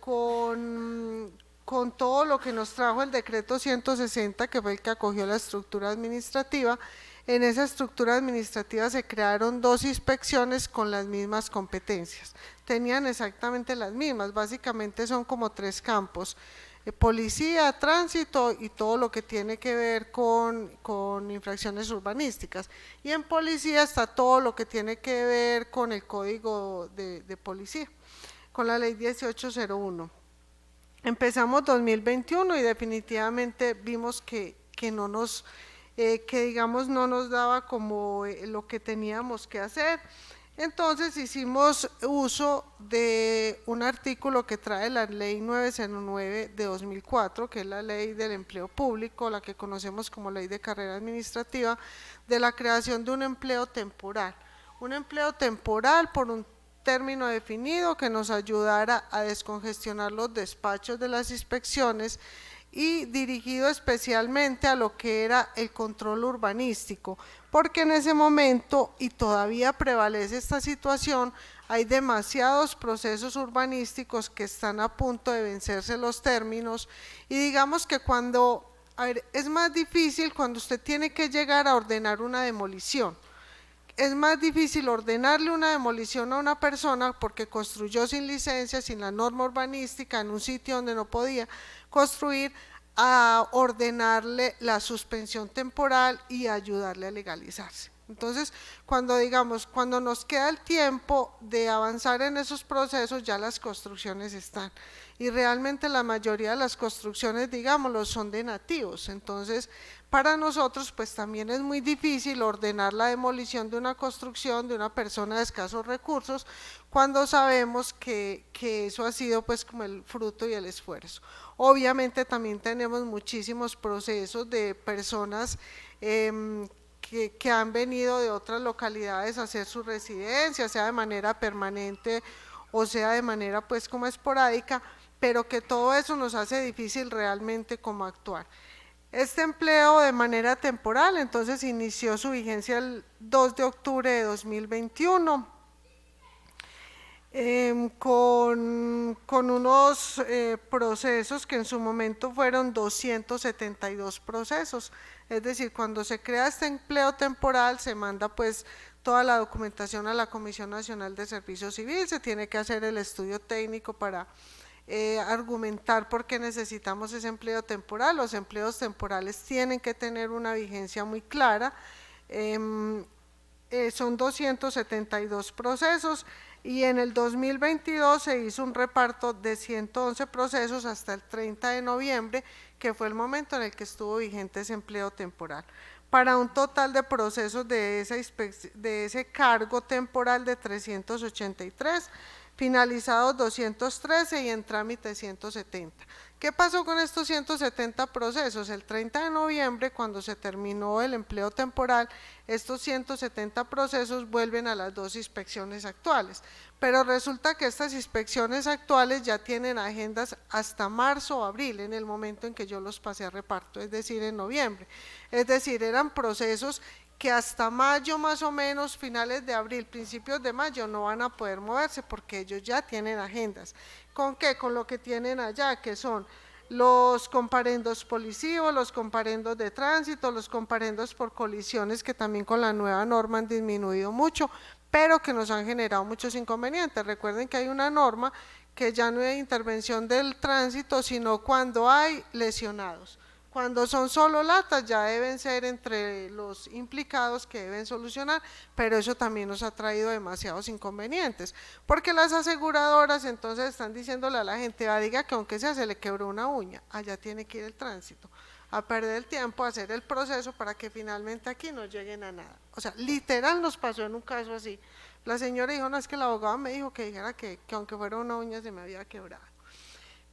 con con todo lo que nos trajo el decreto 160, que fue el que acogió la estructura administrativa. En esa estructura administrativa se crearon 2 inspecciones con las mismas competencias, tenían exactamente las mismas, básicamente son como 3 campos: policía, tránsito y todo lo que tiene que ver con infracciones urbanísticas. Y en policía está todo lo que tiene que ver con el código de policía, con la ley 1801. Empezamos 2021 y definitivamente vimos que no nos, digamos, no nos daba como lo que teníamos que hacer. Entonces hicimos uso de un artículo que trae la ley 909 de 2004, que es la ley del empleo público, la que conocemos como ley de carrera administrativa, de la creación de un empleo temporal. Un empleo temporal por un término definido que nos ayudara a descongestionar los despachos de las inspecciones y dirigido especialmente a lo que era el control urbanístico, porque en ese momento, y todavía prevalece esta situación, hay demasiados procesos urbanísticos que están a punto de vencerse los términos, y digamos que cuando, es más difícil cuando usted tiene que llegar a ordenar una demolición. Es más difícil ordenarle una demolición a una persona porque construyó sin licencia, sin la norma urbanística, en un sitio donde no podía construir, a ordenarle la suspensión temporal y ayudarle a legalizarse. Entonces, cuando nos queda el tiempo de avanzar en esos procesos, ya las construcciones están. Y realmente la mayoría de las construcciones, digámoslo, son de nativos. Entonces, para nosotros, pues también es muy difícil ordenar la demolición de una construcción de una persona de escasos recursos, cuando sabemos que eso ha sido pues como el fruto y el esfuerzo. Obviamente también tenemos muchísimos procesos de personas que han venido de otras localidades a hacer su residencia, sea de manera permanente o sea de manera pues como esporádica, pero que todo eso nos hace difícil realmente cómo actuar. Este empleo de manera temporal entonces inició su vigencia el 2 de octubre de 2021 con unos procesos que en su momento fueron 272 procesos. Es decir, cuando se crea este empleo temporal se manda pues toda la documentación a la Comisión Nacional de Servicio Civil, se tiene que hacer el estudio técnico para argumentar por qué necesitamos ese empleo temporal. Los empleos temporales tienen que tener una vigencia muy clara. Son 272 procesos y en el 2022 se hizo un reparto de 111 procesos hasta el 30 de noviembre, que fue el momento en el que estuvo vigente ese empleo temporal, para un total de procesos de ese cargo temporal de 383, finalizados 213 y en trámite 170. ¿Qué pasó con estos 170 procesos? El 30 de noviembre, cuando se terminó el empleo temporal, estos 170 procesos vuelven a las 2 inspecciones actuales, pero resulta que estas inspecciones actuales ya tienen agendas hasta marzo o abril, en el momento en que yo los pasé a reparto, es decir, en noviembre. Es decir, eran procesos que hasta mayo más o menos, finales de abril, principios de mayo, no van a poder moverse porque ellos ya tienen agendas. ¿Con qué? Con lo que tienen allá, que son los comparendos policivos, los comparendos de tránsito, los comparendos por colisiones, que también con la nueva norma han disminuido mucho, pero que nos han generado muchos inconvenientes. Recuerden que hay una norma que ya no hay intervención del tránsito, sino cuando hay lesionados. Cuando son solo latas ya deben ser entre los implicados que deben solucionar, pero eso también nos ha traído demasiados inconvenientes, porque las aseguradoras entonces están diciéndole a la gente, diga que aunque sea se le quebró una uña, allá tiene que ir el tránsito, a perder el tiempo, a hacer el proceso para que finalmente aquí no lleguen a nada. O sea, literal nos pasó en un caso así. La señora dijo, no, es que el abogado me dijo que dijera que aunque fuera una uña se me había quebrado.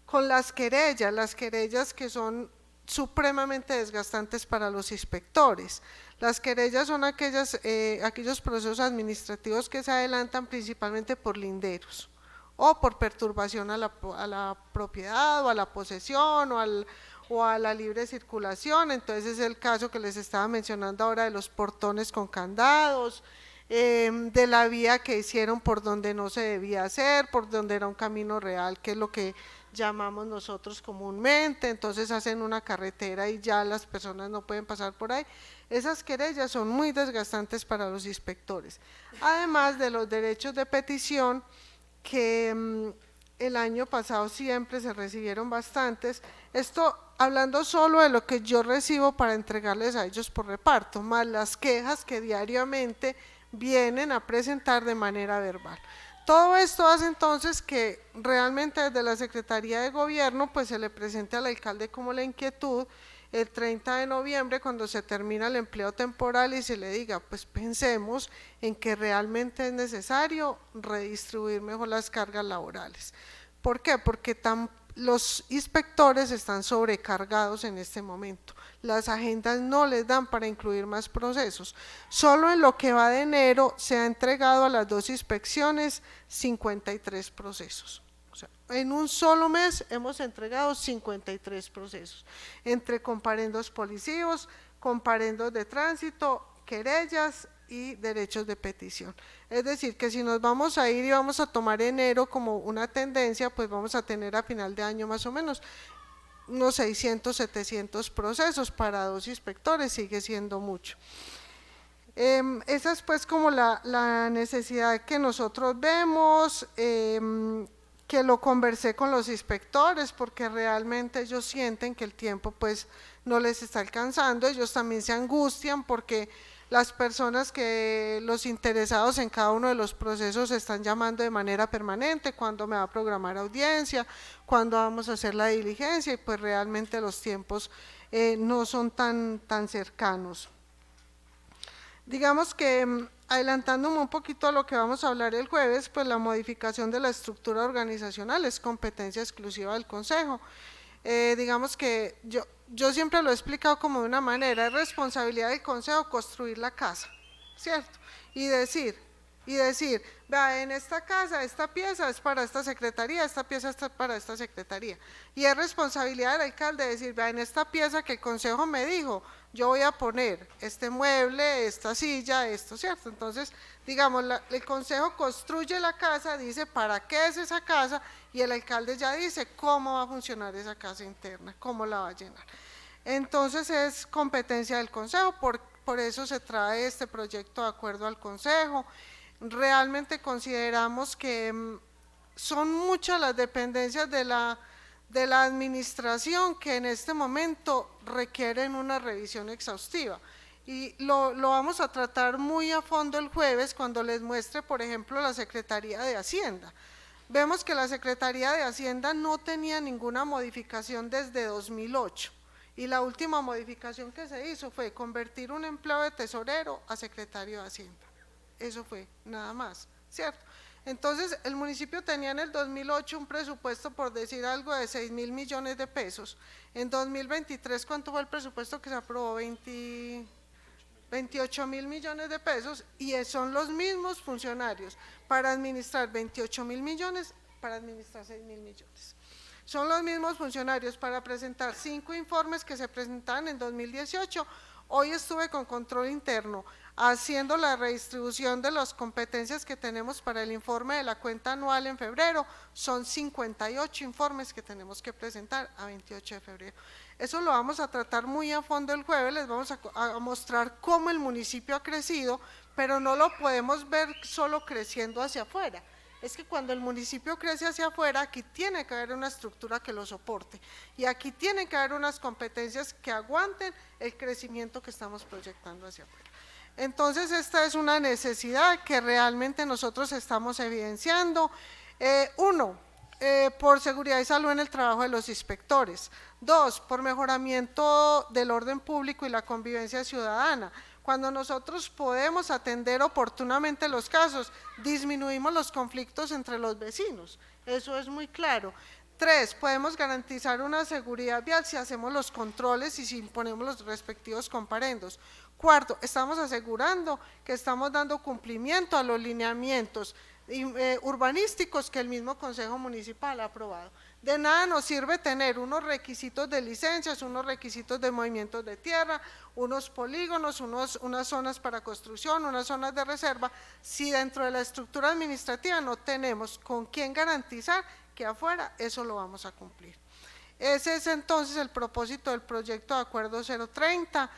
Con las querellas que son supremamente desgastantes para los inspectores. Las querellas son aquellos procesos administrativos que se adelantan principalmente por linderos o por perturbación a la propiedad o a la posesión o a la libre circulación. Entonces es el caso que les estaba mencionando ahora de los portones con candados, de la vía que hicieron por donde no se debía hacer, por donde era un camino real, que es lo que llamamos nosotros comúnmente. Entonces hacen una carretera y ya las personas no pueden pasar por ahí. Esas querellas son muy desgastantes para los inspectores, además de los derechos de petición que el año pasado siempre se recibieron bastantes. Esto hablando solo de lo que yo recibo para entregarles a ellos por reparto, más las quejas que diariamente vienen a presentar de manera verbal. Todo esto hace entonces que realmente desde la Secretaría de Gobierno pues se le presente al alcalde como la inquietud el 30 de noviembre cuando se termina el empleo temporal y se le diga pues pensemos en que realmente es necesario redistribuir mejor las cargas laborales. ¿Por qué? Porque los inspectores están sobrecargados en este momento, las agendas no les dan para incluir más procesos. Solo en lo que va de enero se ha entregado a las 2 inspecciones 53 procesos. O sea, en un solo mes hemos entregado 53 procesos, entre comparendos policivos, comparendos de tránsito, querellas y derechos de petición. Es decir, que si nos vamos a ir y vamos a tomar enero como una tendencia, pues vamos a tener a final de año más o menos unos 600, 700 procesos para 2 inspectores, sigue siendo mucho. Esa es pues como la necesidad que nosotros vemos, que lo conversé con los inspectores porque realmente ellos sienten que el tiempo pues no les está alcanzando, ellos también se angustian porque las personas los interesados en cada uno de los procesos están llamando de manera permanente, cuándo me va a programar audiencia, cuándo vamos a hacer la diligencia y pues realmente los tiempos no son tan cercanos. Digamos que adelantándome un poquito a lo que vamos a hablar el jueves, pues la modificación de la estructura organizacional es competencia exclusiva del Consejo. Digamos que yo siempre lo he explicado como de una manera, es responsabilidad del Consejo construir la casa, ¿cierto? Y decir, vea, en esta casa, esta pieza es para esta secretaría, esta pieza es para esta secretaría. Y es responsabilidad del alcalde decir, vea, en esta pieza que el Consejo me dijo, yo voy a poner este mueble, esta silla, esto, ¿cierto? Entonces, digamos, el Consejo construye la casa, dice para qué es esa casa y el alcalde ya dice cómo va a funcionar esa casa interna, cómo la va a llenar. Entonces es competencia del Consejo, por eso se trae este proyecto de acuerdo al Consejo. Realmente consideramos que son muchas las dependencias de la administración que en este momento requieren una revisión exhaustiva y lo vamos a tratar muy a fondo el jueves cuando les muestre por ejemplo la Secretaría de Hacienda. Vemos que la Secretaría de Hacienda no tenía ninguna modificación desde 2008 y la última modificación que se hizo fue convertir un empleo de tesorero a secretario de Hacienda, eso fue nada más, ¿cierto? Entonces el municipio tenía en el 2008 un presupuesto, por decir algo, de 6.000 millones de pesos. En 2023, ¿cuánto fue el presupuesto que se aprobó? 28.000 millones de pesos y son los mismos funcionarios para administrar 28.000 millones, para administrar 6.000 millones. Son los mismos funcionarios para presentar 5 informes que se presentaban en 2018. Hoy estuve con control interno haciendo la redistribución de las competencias que tenemos para el informe de la cuenta anual en febrero, son 58 informes que tenemos que presentar a 28 de febrero. Eso lo vamos a tratar muy a fondo el jueves, les vamos a mostrar cómo el municipio ha crecido, pero no lo podemos ver solo creciendo hacia afuera. Es que cuando el municipio crece hacia afuera, aquí tiene que haber una estructura que lo soporte y aquí tienen que haber unas competencias que aguanten el crecimiento que estamos proyectando hacia afuera. Entonces esta es una necesidad que realmente nosotros estamos evidenciando. Por seguridad y salud en el trabajo de los inspectores. 2, por mejoramiento del orden público y la convivencia ciudadana. Cuando nosotros podemos atender oportunamente los casos, disminuimos los conflictos entre los vecinos, eso es muy claro. 3, podemos garantizar una seguridad vial si hacemos los controles y si imponemos los respectivos comparendos. 4, estamos asegurando que estamos dando cumplimiento a los lineamientos urbanísticos que el mismo Consejo Municipal ha aprobado. De nada nos sirve tener unos requisitos de licencias, unos requisitos de movimientos de tierra, unos polígonos, unas zonas para construcción, unas zonas de reserva, si dentro de la estructura administrativa no tenemos con quién garantizar que afuera eso lo vamos a cumplir. Ese es entonces el propósito del proyecto de acuerdo 030.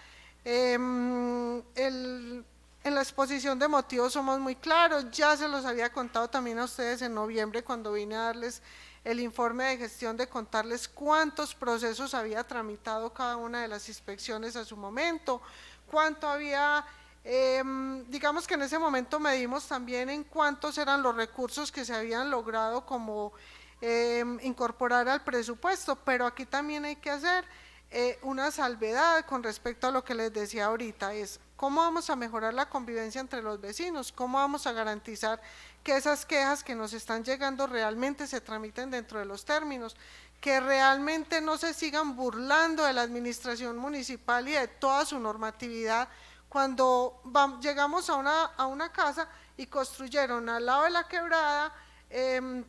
En la exposición de motivos somos muy claros, ya se los había contado también a ustedes en noviembre cuando vine a darles el informe de gestión, de contarles cuántos procesos había tramitado cada una de las inspecciones a su momento, cuánto había, digamos que en ese momento medimos también en cuántos eran los recursos que se habían logrado como incorporar al presupuesto, pero aquí también hay que hacer una salvedad con respecto a lo que les decía ahorita, es cómo vamos a mejorar la convivencia entre los vecinos, cómo vamos a garantizar que esas quejas que nos están llegando realmente se tramiten dentro de los términos, que realmente no se sigan burlando de la administración municipal y de toda su normatividad cuando llegamos a una casa y construyeron al lado de la quebrada,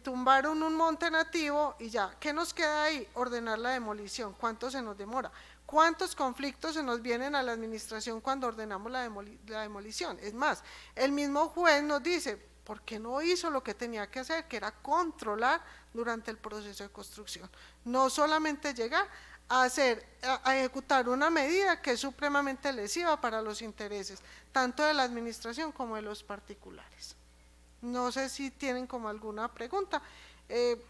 tumbaron un monte nativo y ya, ¿qué nos queda ahí? Ordenar la demolición. ¿Cuánto se nos demora? ¿Cuántos conflictos se nos vienen a la administración cuando ordenamos la demolición? Es más, el mismo juez nos dice, ¿por qué no hizo lo que tenía que hacer? Que era controlar durante el proceso de construcción. No solamente llegar a ejecutar una medida que es supremamente lesiva para los intereses, tanto de la administración como de los particulares. No sé si tienen como alguna pregunta.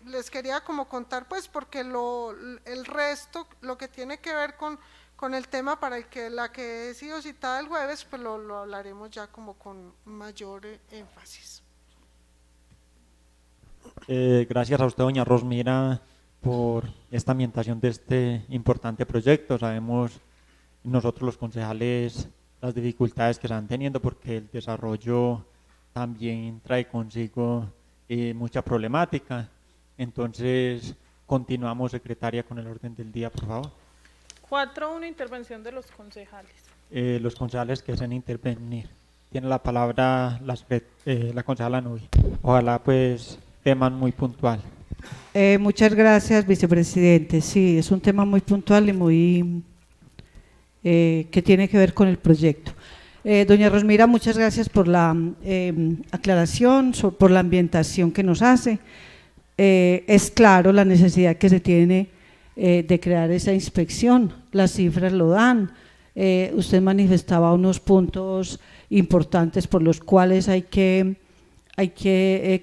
Les quería como contar pues porque el resto, lo que tiene que ver con el tema para la que he sido citada el jueves, pues lo hablaremos ya como con mayor énfasis. Gracias a usted, doña Rosmira, por esta ambientación de este importante proyecto. Sabemos nosotros los concejales las dificultades que están teniendo porque el desarrollo también trae consigo mucha problemática. Entonces, continuamos, secretaria, con el orden del día, por favor. 4.1, intervención de los concejales. Los concejales que deseen intervenir. Tiene la palabra la concejala Nubia. Ojalá, pues, tema muy puntual. Muchas gracias, vicepresidente. Sí, es un tema muy puntual y muy que tiene que ver con el proyecto. Doña Rosmira, muchas gracias por la aclaración, por la ambientación que nos hace. Es claro la necesidad que se tiene de crear esa inspección, las cifras lo dan. Usted manifestaba unos puntos importantes por los cuales hay que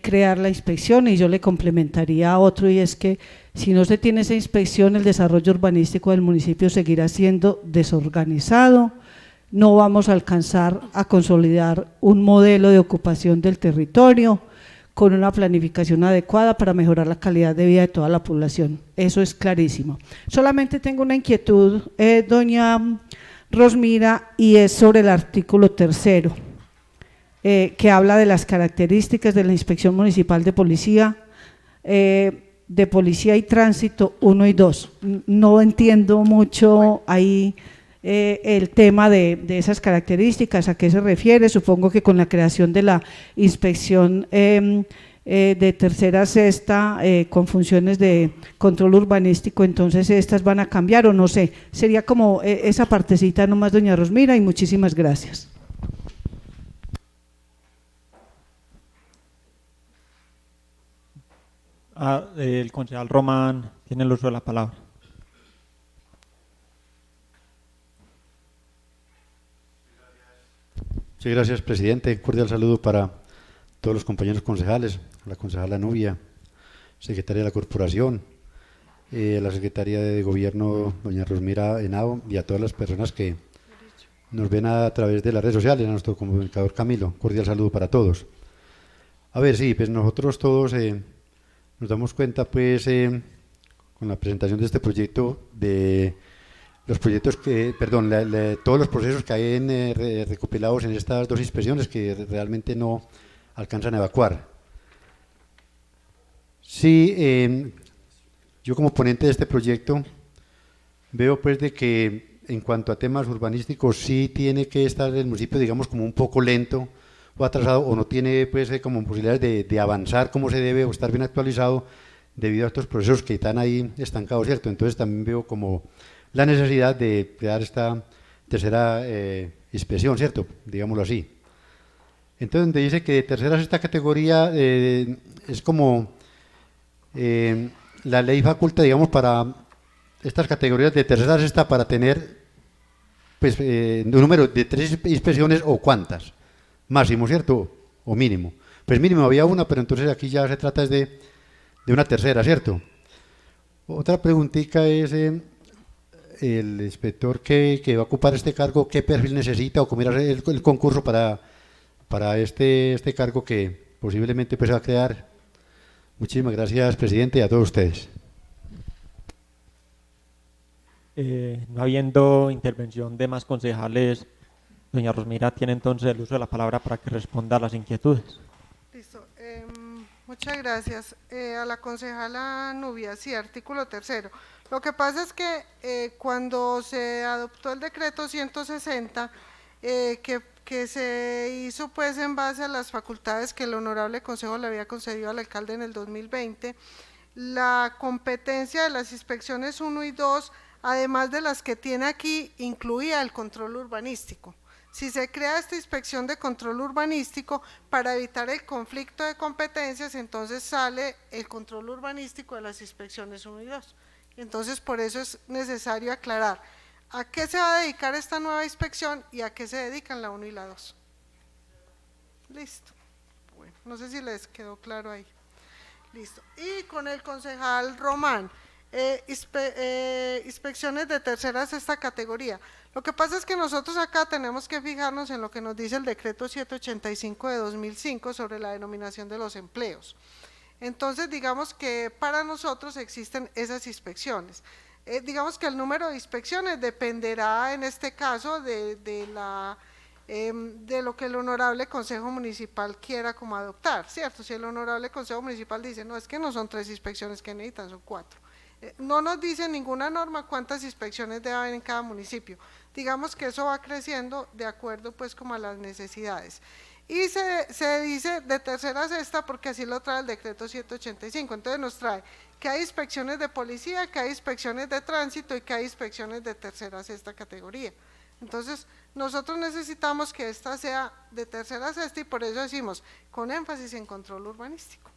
crear la inspección y yo le complementaría a otro, y es que si no se tiene esa inspección, el desarrollo urbanístico del municipio seguirá siendo desorganizado. No vamos a alcanzar a consolidar un modelo de ocupación del territorio con una planificación adecuada para mejorar la calidad de vida de toda la población. Eso es clarísimo. Solamente tengo una inquietud, doña Rosmira, y es sobre el artículo 3, que habla de las características de la Inspección Municipal de Policía y Tránsito 1 y 2. No entiendo mucho ahí el tema de esas características, ¿a qué se refiere? Supongo que con la creación de la inspección de tercera sexta con funciones de control urbanístico, entonces estas van a cambiar o no sé, sería como esa partecita nomás, doña Rosmira, y muchísimas gracias. El concejal Román tiene el uso de la palabra. Sí, gracias, presidente. Un cordial saludo para todos los compañeros concejales, la concejala Nubia, secretaria de la corporación, la secretaria de gobierno, doña Rosmira Henao, y a todas las personas que nos ven a través de las redes sociales, a nuestro comunicador Camilo. Un cordial saludo para todos. A ver, sí, pues nosotros todos nos damos cuenta, pues, con la presentación de este proyecto, de los proyectos todos los procesos que hay recopilados en estas dos inspecciones que realmente no alcanzan a evacuar. Sí, yo como ponente de este proyecto veo pues de que en cuanto a temas urbanísticos sí tiene que estar el municipio, digamos, como un poco lento o atrasado o no tiene pues como posibilidades de avanzar como se debe o estar bien actualizado debido a estos procesos que están ahí estancados, ¿cierto? Entonces también veo como la necesidad de crear esta tercera inspección, ¿cierto? Digámoslo así. Entonces, donde dice que de tercera a sexta categoría es como la ley faculta, digamos, para estas categorías de tercera a sexta para tener pues un número de 3 inspecciones o cuántas, máximo, ¿cierto? O mínimo. Pues mínimo había una, pero entonces aquí ya se trata de una tercera, ¿cierto? Otra preguntita es el inspector que va a ocupar este cargo, ¿qué perfil necesita o cómo irá el concurso para este cargo que posiblemente pues, se va a crear? Muchísimas gracias, presidente, y a todos ustedes. No habiendo intervención de más concejales, doña Rosmira tiene entonces el uso de la palabra para que responda a las inquietudes. Listo. Muchas gracias. A la concejala Nubia, sí, artículo 3º. Lo que pasa es que cuando se adoptó el decreto 160, que se hizo pues en base a las facultades que el Honorable Consejo le había concedido al alcalde en el 2020, la competencia de las inspecciones 1 y 2, además de las que tiene aquí, incluía el control urbanístico. Si se crea esta inspección de control urbanístico para evitar el conflicto de competencias, entonces sale el control urbanístico de las inspecciones 1 y 2. Entonces, por eso es necesario aclarar a qué se va a dedicar esta nueva inspección y a qué se dedican la 1 y la 2. Listo. Bueno, no sé si les quedó claro ahí. Listo. Y con el concejal Román, inspecciones de tercera a sexta categoría. Lo que pasa es que nosotros acá tenemos que fijarnos en lo que nos dice el decreto 785 de 2005 sobre la denominación de los empleos. Entonces, digamos que para nosotros existen esas inspecciones. Digamos que el número de inspecciones dependerá en este caso de lo que el Honorable Consejo Municipal quiera como adoptar, ¿cierto? Si el Honorable Consejo Municipal dice, no, es que no son 3 inspecciones que necesitan, son 4. No nos dice ninguna norma cuántas inspecciones debe haber en cada municipio. Digamos que eso va creciendo de acuerdo pues como a las necesidades. Y se dice de tercera a sexta porque así lo trae el decreto 785, entonces nos trae que hay inspecciones de policía, que hay inspecciones de tránsito y que hay inspecciones de tercera a sexta categoría. Entonces nosotros necesitamos que esta sea de tercera a sexta y por eso decimos con énfasis en control urbanístico.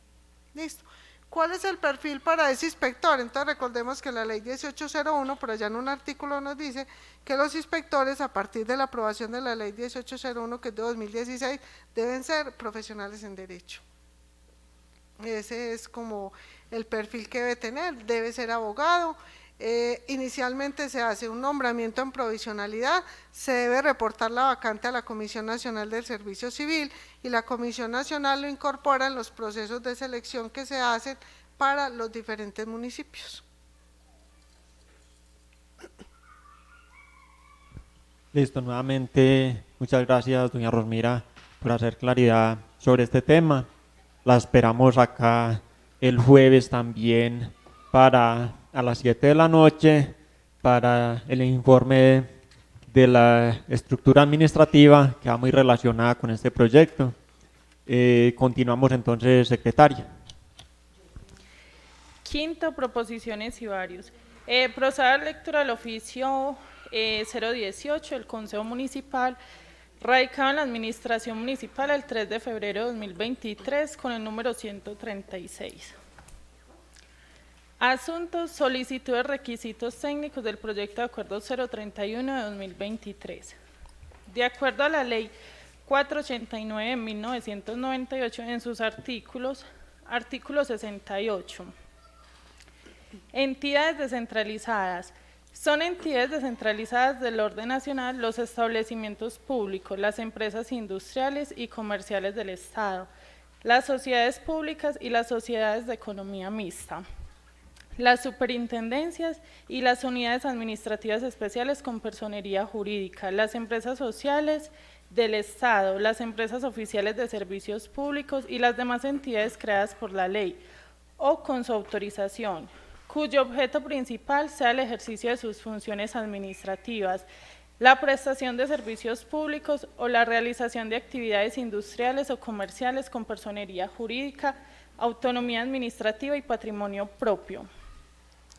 Listo. ¿Cuál es el perfil para ese inspector? Entonces recordemos que la ley 1801, por allá en un artículo nos dice que los inspectores a partir de la aprobación de la ley 1801, que es de 2016, deben ser profesionales en derecho. Ese es como el perfil que debe tener, debe ser abogado. Inicialmente se hace un nombramiento en provisionalidad, se debe reportar la vacante a la Comisión Nacional del Servicio Civil y la Comisión Nacional lo incorpora en los procesos de selección que se hacen para los diferentes municipios. Listo, nuevamente muchas gracias doña Rosmira por hacer claridad sobre este tema. La esperamos acá el jueves también a las 7 de la noche para el informe de la estructura administrativa que va muy relacionada con este proyecto. Continuamos entonces, secretaria. Quinto, proposiciones y varios. Proceder a la lectura del oficio 018, el Consejo Municipal, radicado en la Administración Municipal el 3 de febrero de 2023 con el número 136. Asuntos, solicitud de requisitos técnicos del proyecto de acuerdo 031 de 2023. De acuerdo a la ley 489 de 1998 en sus artículo 68. Entidades descentralizadas. Son entidades descentralizadas del orden nacional los establecimientos públicos, las empresas industriales y comerciales del Estado, las sociedades públicas y las sociedades de economía mixta, las superintendencias y las unidades administrativas especiales con personería jurídica, las empresas sociales del Estado, las empresas oficiales de servicios públicos y las demás entidades creadas por la ley o con su autorización, cuyo objeto principal sea el ejercicio de sus funciones administrativas, la prestación de servicios públicos o la realización de actividades industriales o comerciales con personería jurídica, autonomía administrativa y patrimonio propio.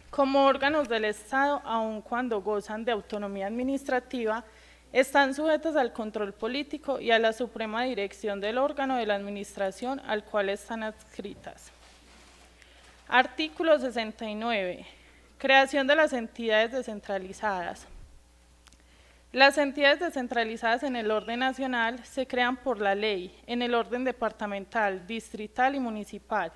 Como órganos del Estado, aun cuando gozan de autonomía administrativa, están sujetas al control político y a la suprema dirección del órgano de la administración al cual están adscritas. Artículo 69. Creación de las entidades descentralizadas. Las entidades descentralizadas en el orden nacional se crean por la ley, en el orden departamental, distrital y municipal,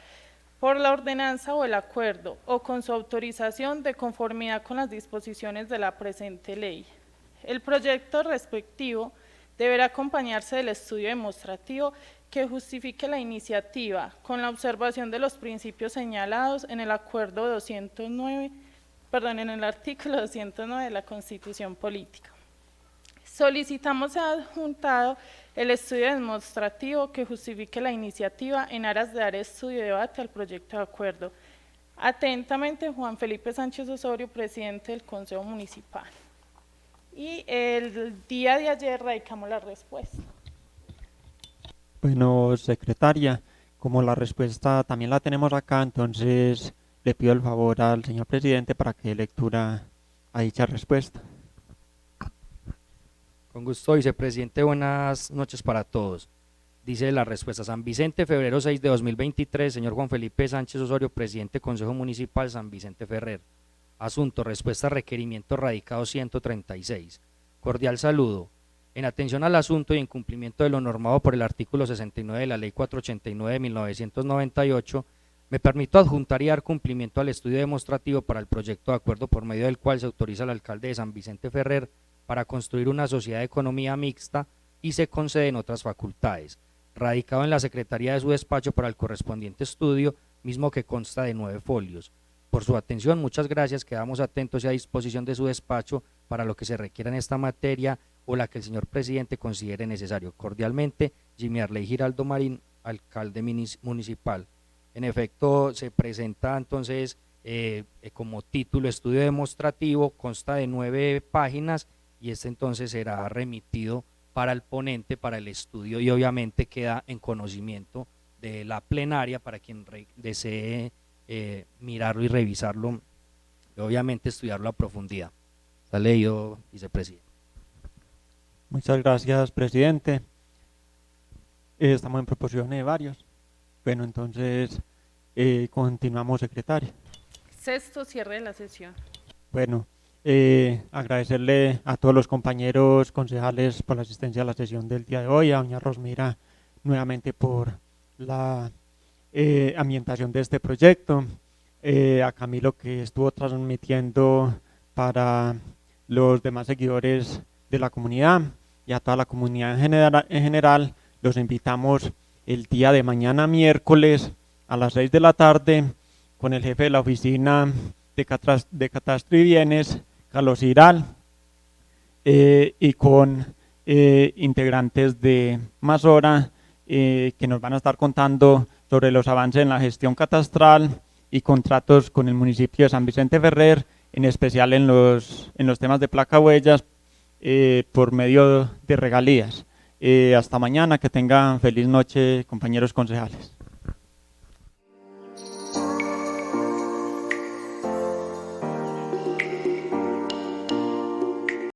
por la ordenanza o el acuerdo, o con su autorización de conformidad con las disposiciones de la presente ley. El proyecto respectivo deberá acompañarse del estudio demostrativo que justifique la iniciativa, con la observación de los principios señalados en el acuerdo 209, en el artículo 209 de la Constitución Política. Solicitamos sea adjuntado el estudio demostrativo que justifique la iniciativa en aras de dar estudio y debate al proyecto de acuerdo. Atentamente, Juan Felipe Sánchez Osorio, presidente del Consejo Municipal. Y el día de ayer radicamos la respuesta. Bueno, secretaria, como la respuesta también la tenemos acá, entonces le pido el favor al señor presidente para que dé lectura a dicha respuesta. Con gusto, vicepresidente, buenas noches para todos. Dice la respuesta: San Vicente, febrero 6 de 2023, señor Juan Felipe Sánchez Osorio, presidente Consejo Municipal San Vicente Ferrer. Asunto: respuesta a requerimiento radicado 136. Cordial saludo. En atención al asunto y en cumplimiento de lo normado por el artículo 69 de la Ley 489 de 1998, me permito adjuntar y dar cumplimiento al estudio demostrativo para el proyecto de acuerdo por medio del cual se autoriza al alcalde de San Vicente Ferrer para construir una sociedad de economía mixta y se conceden otras facultades, radicado en la Secretaría de su despacho para el correspondiente estudio, mismo que consta de 9 folios. Por su atención, muchas gracias, quedamos atentos y a disposición de su despacho para lo que se requiera en esta materia o la que el señor presidente considere necesario. Cordialmente, Jimmy Arley Giraldo Marín, alcalde municipal. En efecto, se presenta entonces como título estudio demostrativo, consta de 9 páginas, y este entonces será remitido para el ponente, para el estudio, y obviamente queda en conocimiento de la plenaria para quien desee mirarlo y revisarlo, y obviamente estudiarlo a profundidad. Está leído, vicepresidente. Muchas gracias, presidente. Estamos en proposición de varios. Bueno, entonces continuamos, secretaria. Sexto, cierre de la sesión. Bueno, agradecerle a todos los compañeros concejales por la asistencia a la sesión del día de hoy, a doña Rosmira nuevamente por la ambientación de este proyecto, a Camilo que estuvo transmitiendo para los demás seguidores de la comunidad y a toda la comunidad en general. Los invitamos el día de mañana miércoles a las 6 de la tarde con el jefe de la oficina de Catastro y Bienes, Carlos Iral, y con integrantes de Masora que nos van a estar contando sobre los avances en la gestión catastral y contratos con el municipio de San Vicente Ferrer, en especial en los temas de placa huellas por medio de regalías. Hasta mañana, que tengan feliz noche, compañeros concejales.